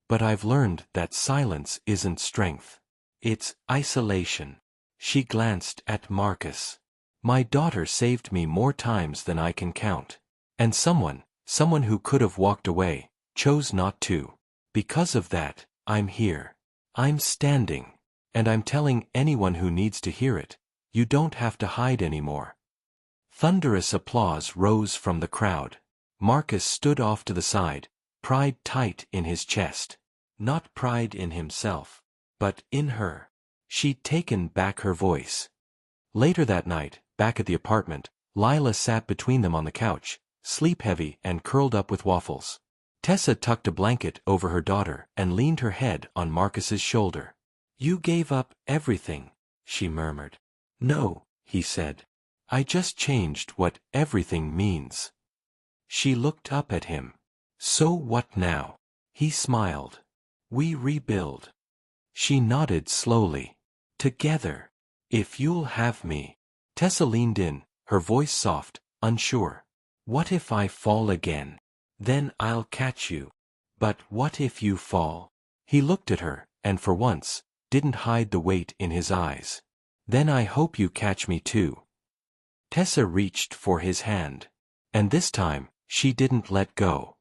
But I've learned that silence isn't strength. It's isolation." She glanced at Marcus. "My daughter saved me more times than I can count. And someone who could have walked away, chose not to. Because of that, I'm here. I'm standing. And I'm telling anyone who needs to hear it, you don't have to hide anymore." Thunderous applause rose from the crowd. Marcus stood off to the side, pride tight in his chest. Not pride in himself, but in her. She'd taken back her voice. Later that night, back at the apartment, Lila sat between them on the couch, sleep-heavy and curled up with waffles. Tessa tucked a blanket over her daughter and leaned her head on Marcus's shoulder. "You gave up everything," she murmured. "No," he said. "I just changed what everything means." She looked up at him. "So what now?" He smiled. "We rebuild." She nodded slowly. Together. If you'll have me. Tessa leaned in, her voice soft, unsure. What if I fall again? Then I'll catch you. But what if you fall? He looked at her, and for once, didn't hide the weight in his eyes. Then I hope you catch me too. Tessa reached for his hand. And this time, she didn't let go.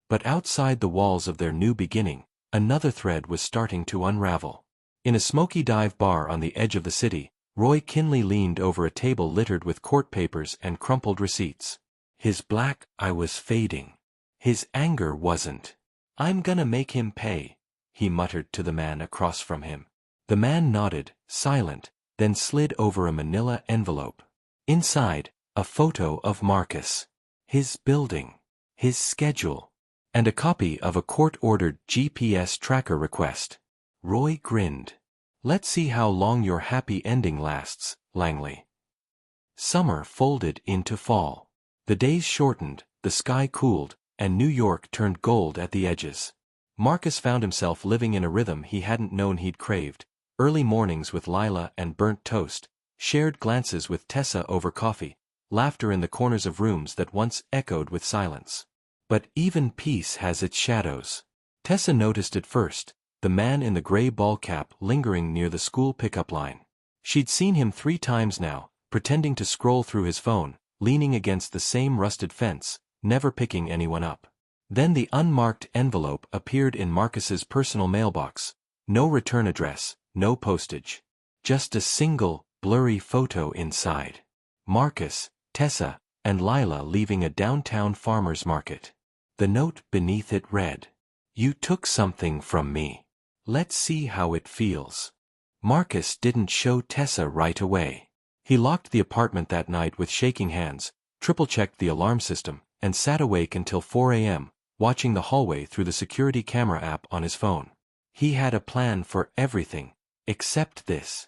But outside the walls of their new beginning, another thread was starting to unravel. In a smoky dive bar on the edge of the city, Roy Kinley leaned over a table littered with court papers and crumpled receipts. His black eye was fading. His anger wasn't. I'm gonna make him pay, he muttered to the man across from him. The man nodded, silent, then slid over a manila envelope. Inside, a photo of Marcus. His building. His schedule. And a copy of a court-ordered GPS tracker request. Roy grinned. Let's see how long your happy ending lasts, Langley. Summer folded into fall. The days shortened, the sky cooled, and New York turned gold at the edges. Marcus found himself living in a rhythm he hadn't known he'd craved. Early mornings with Lila and burnt toast, shared glances with Tessa over coffee, laughter in the corners of rooms that once echoed with silence. But even peace has its shadows. Tessa noticed it first, the man in the gray ball cap lingering near the school pickup line. She'd seen him 3 times now, pretending to scroll through his phone, leaning against the same rusted fence, never picking anyone up. Then the unmarked envelope appeared in Marcus's personal mailbox. No return address, no postage. Just a single, blurry photo inside. Marcus, Tessa, and Lila leaving a downtown farmer's market. The note beneath it read, "You took something from me. Let's see how it feels." Marcus didn't show Tessa right away. He locked the apartment that night with shaking hands, triple-checked the alarm system, and sat awake until 4 a.m., watching the hallway through the security camera app on his phone. He had a plan for everything, except this.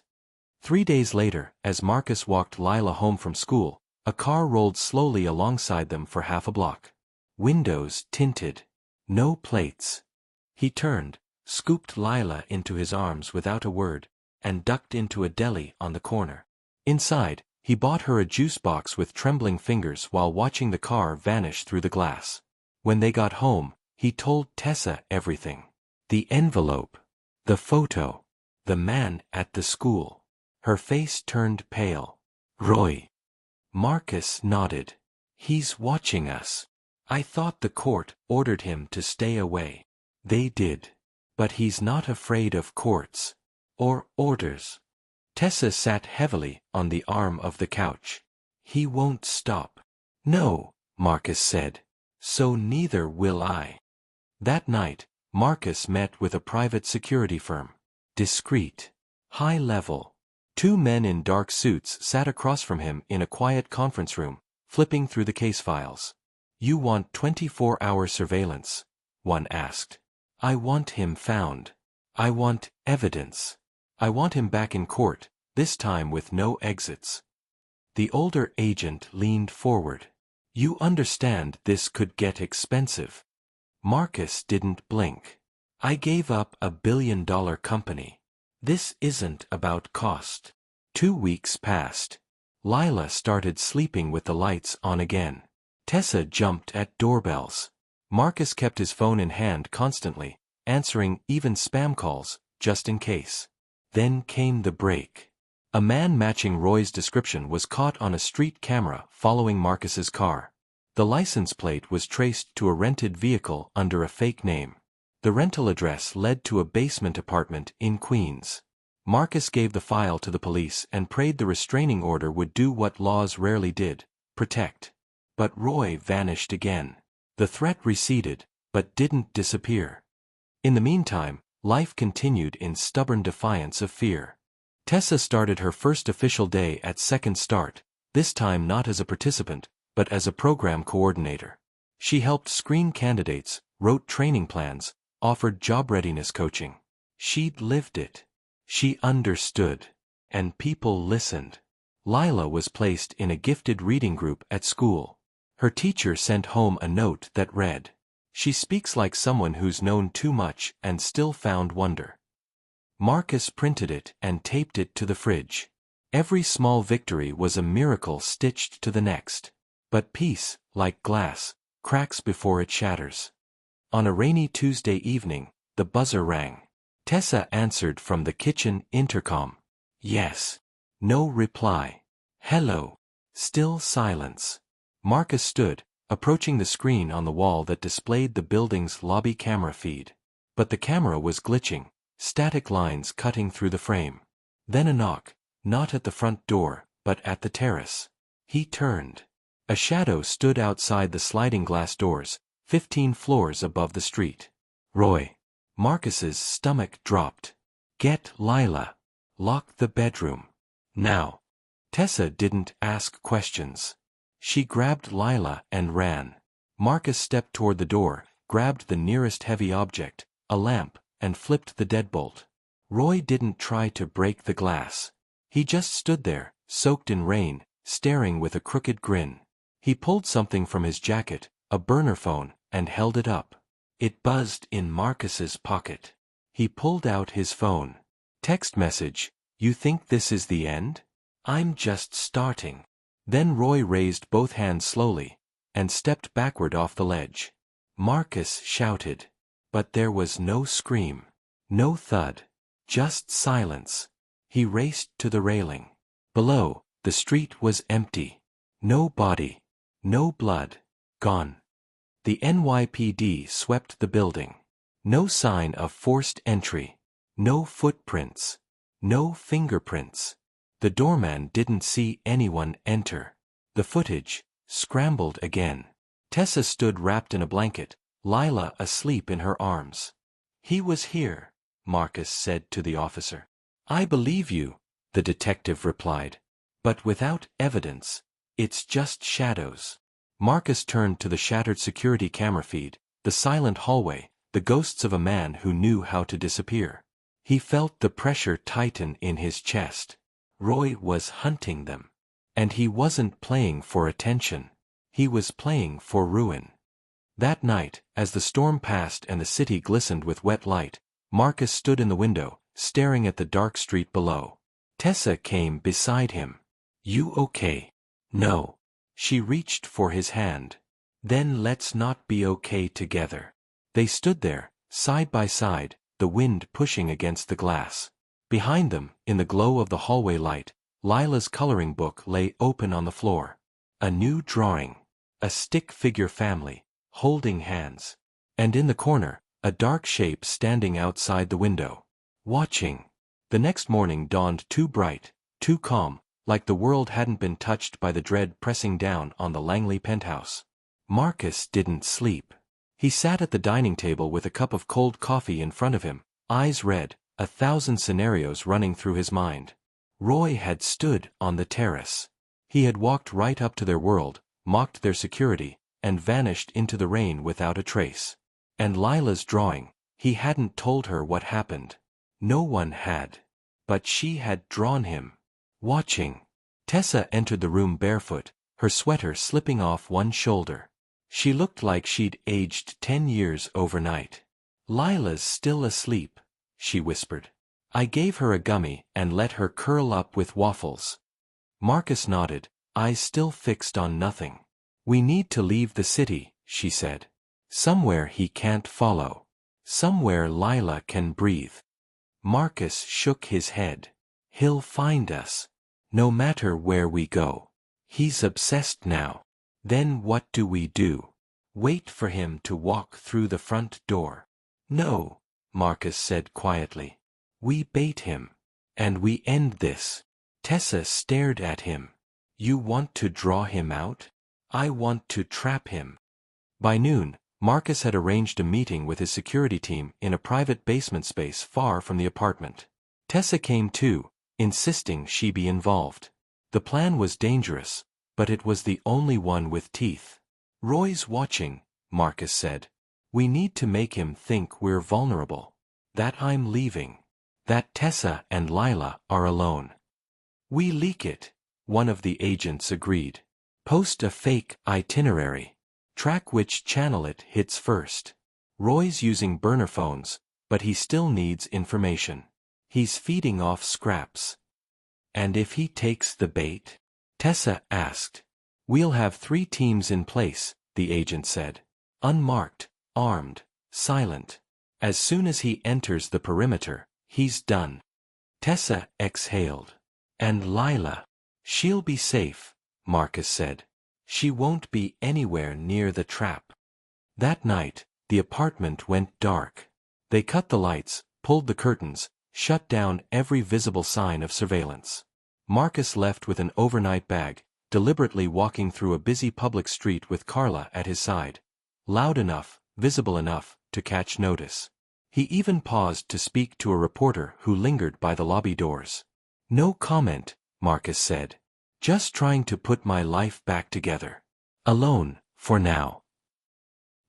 3 days later, as Marcus walked Lila home from school, a car rolled slowly alongside them for half a block. Windows tinted. No plates. He turned, scooped Lila into his arms without a word, and ducked into a deli on the corner. Inside, he bought her a juice box with trembling fingers while watching the car vanish through the glass. When they got home, he told Tessa everything. The envelope. The photo. The man at the school. Her face turned pale. Roy. Marcus nodded. He's watching us. I thought the court ordered him to stay away. They did. But he's not afraid of courts. Or orders. Tessa sat heavily on the arm of the couch. He won't stop. No, Marcus said. So neither will I. That night, Marcus met with a private security firm. Discreet. High level. 2 men in dark suits sat across from him in a quiet conference room, flipping through the case files. You want 24-hour surveillance? One asked. I want him found. I want evidence. I want him back in court, this time with no exits. The older agent leaned forward. You understand this could get expensive. Marcus didn't blink. I gave up a billion-dollar company. This isn't about cost. 2 weeks passed. Lila started sleeping with the lights on again. Tessa jumped at doorbells. Marcus kept his phone in hand constantly, answering even spam calls, just in case. Then came the break. A man matching Roy's description was caught on a street camera following Marcus's car. The license plate was traced to a rented vehicle under a fake name. The rental address led to a basement apartment in Queens. Marcus gave the file to the police and prayed the restraining order would do what laws rarely did, protect. But Roy vanished again. The threat receded, but didn't disappear. In the meantime, life continued in stubborn defiance of fear. Tessa started her first official day at Second Start, this time not as a participant, but as a program coordinator. She helped screen candidates, wrote training plans, offered job readiness coaching. She'd lived it. She understood. And people listened. Lila was placed in a gifted reading group at school. Her teacher sent home a note that read, "She speaks like someone who's known too much and still found wonder." Marcus printed it and taped it to the fridge. Every small victory was a miracle stitched to the next. But peace, like glass, cracks before it shatters. On a rainy Tuesday evening, the buzzer rang. Tessa answered from the kitchen intercom. Yes. No reply. Hello. Still silence. Marcus stood, approaching the screen on the wall that displayed the building's lobby camera feed. But the camera was glitching, static lines cutting through the frame. Then a knock, not at the front door, but at the terrace. He turned. A shadow stood outside the sliding glass doors, 15 floors above the street. Roy. Marcus's stomach dropped. Get Lila. Lock the bedroom. Now. Tessa didn't ask questions. She grabbed Lila and ran. Marcus stepped toward the door, grabbed the nearest heavy object, a lamp, and flipped the deadbolt. Roy didn't try to break the glass. He just stood there, soaked in rain, staring with a crooked grin. He pulled something from his jacket, a burner phone, and held it up. It buzzed in Marcus's pocket. He pulled out his phone. Text message, "You think this is the end? I'm just starting." Then Roy raised both hands slowly, and stepped backward off the ledge. Marcus shouted. But there was no scream. No thud. Just silence. He raced to the railing. Below, the street was empty. No body. No blood. Gone. The NYPD swept the building. No sign of forced entry. No footprints. No fingerprints. The doorman didn't see anyone enter. The footage scrambled again. Tessa stood wrapped in a blanket, Lila asleep in her arms. "He was here," Marcus said to the officer. "I believe you," the detective replied. "But without evidence, it's just shadows." Marcus turned to the shattered security camera feed, the silent hallway, the ghosts of a man who knew how to disappear. He felt the pressure tighten in his chest. Roy was hunting them. And he wasn't playing for attention. He was playing for ruin. That night, as the storm passed and the city glistened with wet light, Marcus stood in the window, staring at the dark street below. Tessa came beside him. "You okay?" "No." She reached for his hand. "Then let's not be okay together." They stood there, side by side, the wind pushing against the glass. Behind them, in the glow of the hallway light, Lila's coloring book lay open on the floor. A new drawing. A stick figure family, holding hands. And in the corner, a dark shape standing outside the window. Watching. The next morning dawned too bright, too calm, like the world hadn't been touched by the dread pressing down on the Langley penthouse. Marcus didn't sleep. He sat at the dining table with a cup of cold coffee in front of him, eyes red, 1,000 scenarios running through his mind. Roy had stood on the terrace. He had walked right up to their world, mocked their security, and vanished into the rain without a trace. And Lila's drawing, he hadn't told her what happened. No one had. But she had drawn him. Watching. Tessa entered the room barefoot, her sweater slipping off one shoulder. She looked like she'd aged 10 years overnight. "Lila's still asleep," she whispered. "I gave her a gummy and let her curl up with waffles." Marcus nodded, eyes still fixed on nothing. "We need to leave the city," she said. "Somewhere he can't follow. Somewhere Lila can breathe." Marcus shook his head. "He'll find us. No matter where we go. He's obsessed now." "Then what do we do? Wait for him to walk through the front door?" "No," Marcus said quietly. "We bait him. And we end this." Tessa stared at him. "You want to draw him out? I want to trap him." By noon, Marcus had arranged a meeting with his security team in a private basement space far from the apartment. Tessa came too, insisting she be involved. The plan was dangerous, but it was the only one with teeth. "Roy's watching," Marcus said. "We need to make him think we're vulnerable. That I'm leaving. That Tessa and Lila are alone." "We leak it," one of the agents agreed. "Post a fake itinerary. Track which channel it hits first. Roy's using burner phones, but he still needs information. He's feeding off scraps. And if he takes the bait? Tessa asked. We'll have 3 teams in place, the agent said. Unmarked, armed, silent. As soon as he enters the perimeter, he's done. Tessa exhaled. And Lila? She'll be safe, Marcus said. She won't be anywhere near the trap. That night, the apartment went dark. They cut the lights, pulled the curtains, shut down every visible sign of surveillance. Marcus left with an overnight bag, deliberately walking through a busy public street with Carla at his side. Loud enough, visible enough, to catch notice. He even paused to speak to a reporter who lingered by the lobby doors. No comment, Marcus said. Just trying to put my life back together. Alone, for now.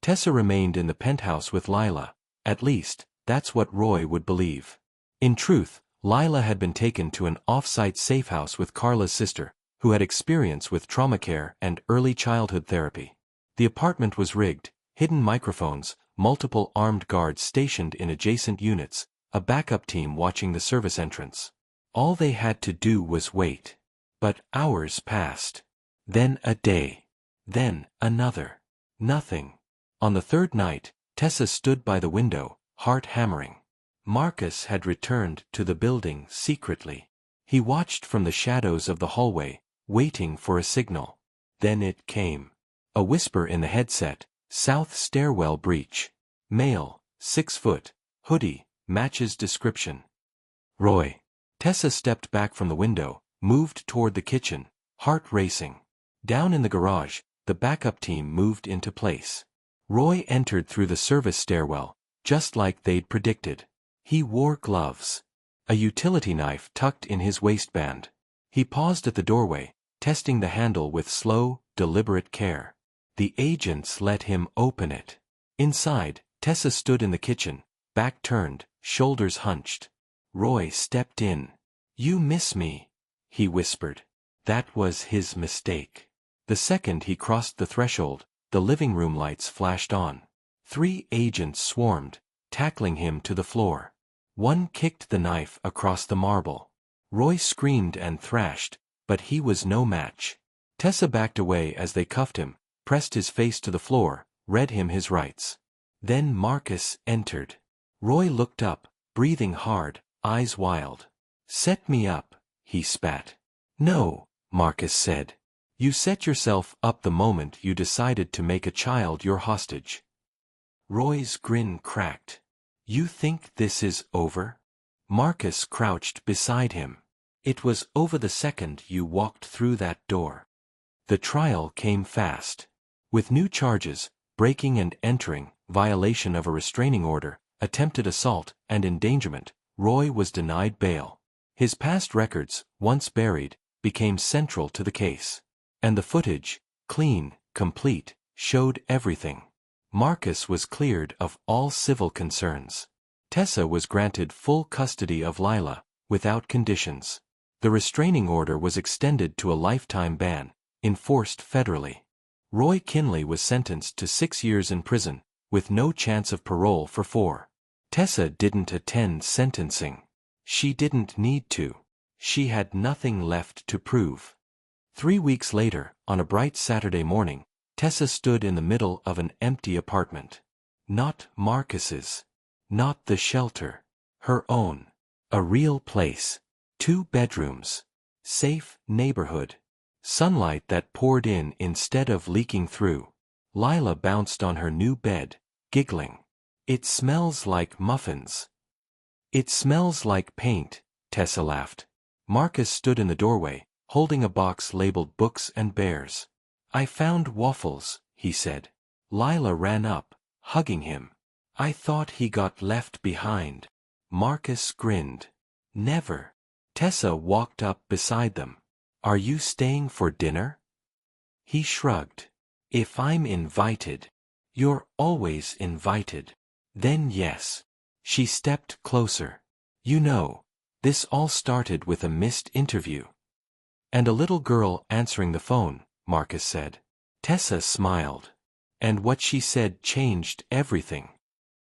Tessa remained in the penthouse with Lila. At least, that's what Roy would believe. In truth, Lila had been taken to an off-site safe house with Carla's sister, who had experience with trauma care and early childhood therapy. The apartment was rigged, hidden microphones, multiple armed guards stationed in adjacent units, a backup team watching the service entrance. All they had to do was wait. But hours passed. Then a day. Then another. Nothing. On the 3rd night, Tessa stood by the window, heart hammering. Marcus had returned to the building secretly. He watched from the shadows of the hallway, waiting for a signal. Then it came. A whisper in the headset, South stairwell breach. Male, 6 foot, hoodie, matches description. Roy. Tessa stepped back from the window, moved toward the kitchen, heart racing. Down in the garage, the backup team moved into place. Roy entered through the service stairwell, just like they'd predicted. He wore gloves. A utility knife tucked in his waistband. He paused at the doorway, testing the handle with slow, deliberate care. The agents let him open it. Inside, Tessa stood in the kitchen, back turned, shoulders hunched. Roy stepped in. You miss me, he whispered. That was his mistake. The second he crossed the threshold, the living room lights flashed on. 3 agents swarmed, tackling him to the floor. One kicked the knife across the marble. Roy screamed and thrashed, but he was no match. Tessa backed away as they cuffed him, pressed his face to the floor, read him his rights. Then Marcus entered. Roy looked up, breathing hard, eyes wild. Set me up, he spat. No, Marcus said. You set yourself up the moment you decided to make a child your hostage. Roy's grin cracked. You think this is over? Marcus crouched beside him. It was over the second you walked through that door. The trial came fast. With new charges, breaking and entering, violation of a restraining order, attempted assault, and endangerment, Roy was denied bail. His past records, once buried, became central to the case. And the footage, clean, complete, showed everything. Marcus was cleared of all civil concerns. Tessa was granted full custody of Lila, without conditions. The restraining order was extended to a lifetime ban, enforced federally. Roy Kinley was sentenced to 6 years in prison, with no chance of parole for 4. Tessa didn't attend sentencing. She didn't need to. She had nothing left to prove. 3 weeks later, on a bright Saturday morning, Tessa stood in the middle of an empty apartment. Not Marcus's. Not the shelter. Her own. A real place. 2 bedrooms. Safe neighborhood. Sunlight that poured in instead of leaking through. Lila bounced on her new bed, giggling. It smells like muffins. It smells like paint, Tessa laughed. Marcus stood in the doorway, holding a box labeled books and bears. I found waffles, he said. Lila ran up, hugging him. I thought he got left behind. Marcus grinned. Never. Tessa walked up beside them. Are you staying for dinner? He shrugged. If I'm invited. You're always invited. Then yes. She stepped closer. You know, this all started with a missed interview. And a little girl answering the phone, Marcus said. Tessa smiled. And what she said changed everything.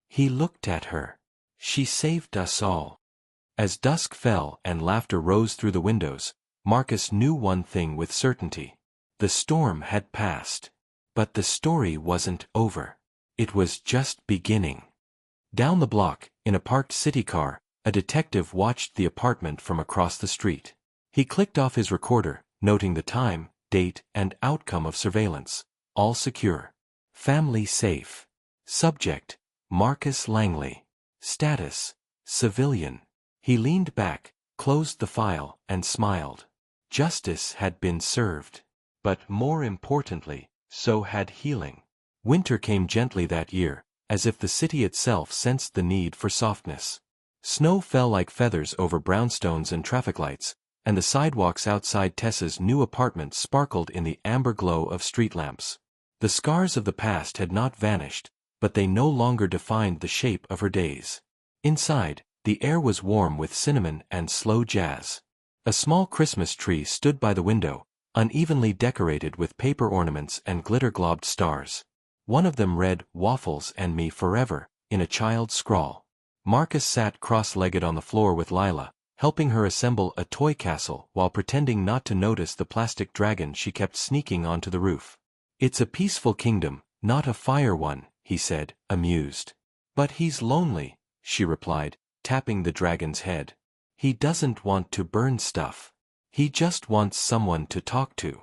He looked at her. She saved us all. As dusk fell and laughter rose through the windows, Marcus knew one thing with certainty. The storm had passed. But the story wasn't over. It was just beginning. Down the block, in a parked city car, a detective watched the apartment from across the street. He clicked off his recorder, noting the time, date, and outcome of surveillance. All secure. Family safe. Subject: Marcus Langley. Status: civilian. He leaned back, closed the file, and smiled. Justice had been served. But more importantly, so had healing. Winter came gently that year, as if the city itself sensed the need for softness. Snow fell like feathers over brownstones and traffic lights, and the sidewalks outside Tessa's new apartment sparkled in the amber glow of street lamps. The scars of the past had not vanished, but they no longer defined the shape of her days. Inside, the air was warm with cinnamon and slow jazz. A small Christmas tree stood by the window, unevenly decorated with paper ornaments and glitter-globed stars. One of them read, "Waffles and me forever," in a child's scrawl. Marcus sat cross-legged on the floor with Lila, helping her assemble a toy castle while pretending not to notice the plastic dragon she kept sneaking onto the roof. "It's a peaceful kingdom, not a fire one," he said, amused. "But he's lonely," she replied, tapping the dragon's head. "He doesn't want to burn stuff. He just wants someone to talk to."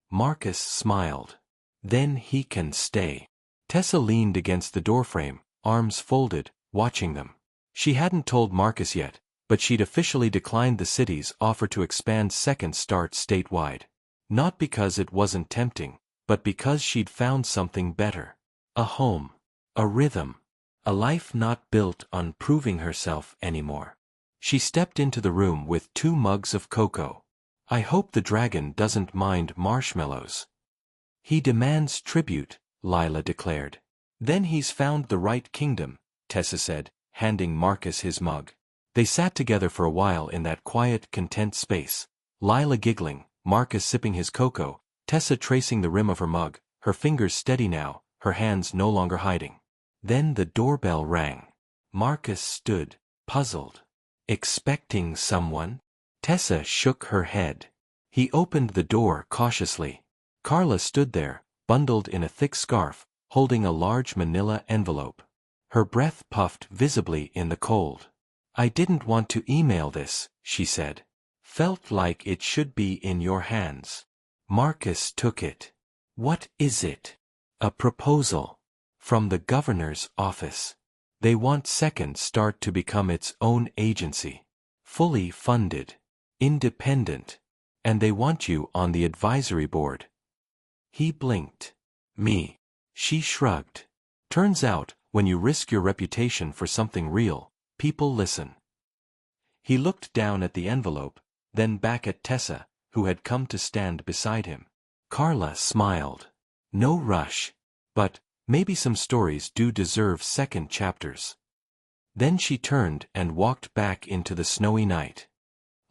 Marcus smiled. "Then he can stay." Tessa leaned against the doorframe, arms folded, watching them. She hadn't told Marcus yet, but she'd officially declined the city's offer to expand Second Start statewide. Not because it wasn't tempting, but because she'd found something better. A home. A rhythm. A life not built on proving herself anymore. She stepped into the room with 2 mugs of cocoa. "I hope the dragon doesn't mind marshmallows." "He demands tribute," Lila declared. "Then he's found the right kingdom," Tessa said, handing Marcus his mug. They sat together for a while in that quiet, content space. Lila giggling, Marcus sipping his cocoa, Tessa tracing the rim of her mug, her fingers steady now, her hands no longer hiding. Then the doorbell rang. Marcus stood, puzzled. "Expecting someone?" Tessa shook her head. He opened the door cautiously. Carla stood there, bundled in a thick scarf, holding a large manila envelope. Her breath puffed visibly in the cold. "I didn't want to email this," she said. "Felt like it should be in your hands." Marcus took it. "What is it?" "A proposal. From the governor's office. They want Second Start to become its own agency. Fully funded. Independent. And they want you on the advisory board." He blinked. "Me?" She shrugged. "Turns out, when you risk your reputation for something real, people listen." He looked down at the envelope, then back at Tessa, who had come to stand beside him. Carla smiled. "No rush. But maybe some stories do deserve second chapters." Then she turned and walked back into the snowy night.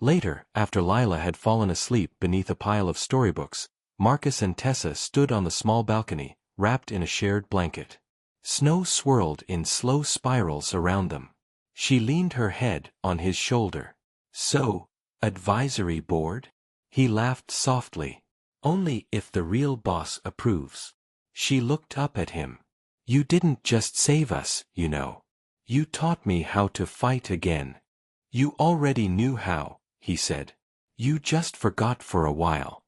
Later, after Lila had fallen asleep beneath a pile of storybooks, Marcus and Tessa stood on the small balcony, wrapped in a shared blanket. Snow swirled in slow spirals around them. She leaned her head on his shoulder. "So, advisory board?" He laughed softly. "Only if the real boss approves." She looked up at him. "You didn't just save us, you know. You taught me how to fight again." "You already knew how," he said. "You just forgot for a while.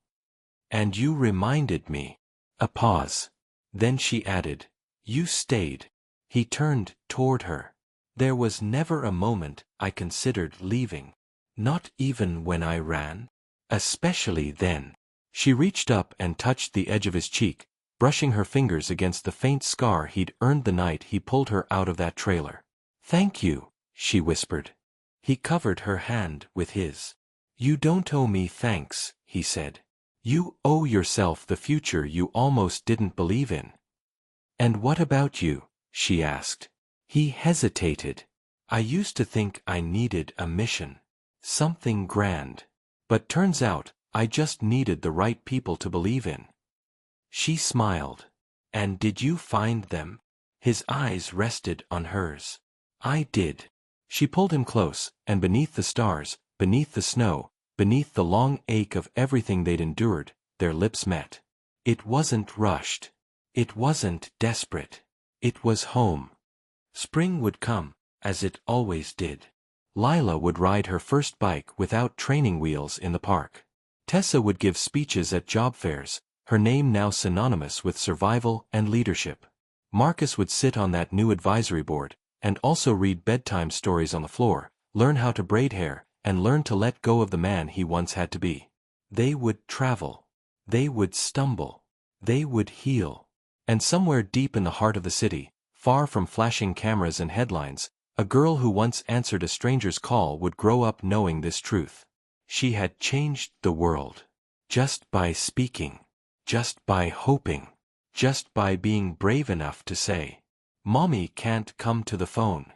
And you reminded me." A pause. Then she added, "You stayed." He turned toward her. "There was never a moment I considered leaving. Not even when I ran. Especially then." She reached up and touched the edge of his cheek, brushing her fingers against the faint scar he'd earned the night he pulled her out of that trailer. "Thank you," she whispered. He covered her hand with his. "You don't owe me thanks," he said. "You owe yourself the future you almost didn't believe in." "And what about you?" she asked. He hesitated. "I used to think I needed a mission. Something grand. But turns out, I just needed the right people to believe in." She smiled. "And did you find them?" His eyes rested on hers. "I did. She pulled him close, and beneath the stars, beneath the snow, beneath the long ache of everything they'd endured, their lips met. It wasn't rushed. It wasn't desperate. It was home. Spring would come, as it always did. Lila would ride her first bike without training wheels in the park. Tessa would give speeches at job fairs, her name now synonymous with survival and leadership. Marcus would sit on that new advisory board, and also read bedtime stories on the floor, learn how to braid hair, and learn to let go of the man he once had to be. They would travel. They would stumble. They would heal. And somewhere deep in the heart of the city, far from flashing cameras and headlines, a girl who once answered a stranger's call would grow up knowing this truth. She had changed the world. Just by speaking. Just by hoping. Just by being brave enough to say, "Mommy can't come to the phone."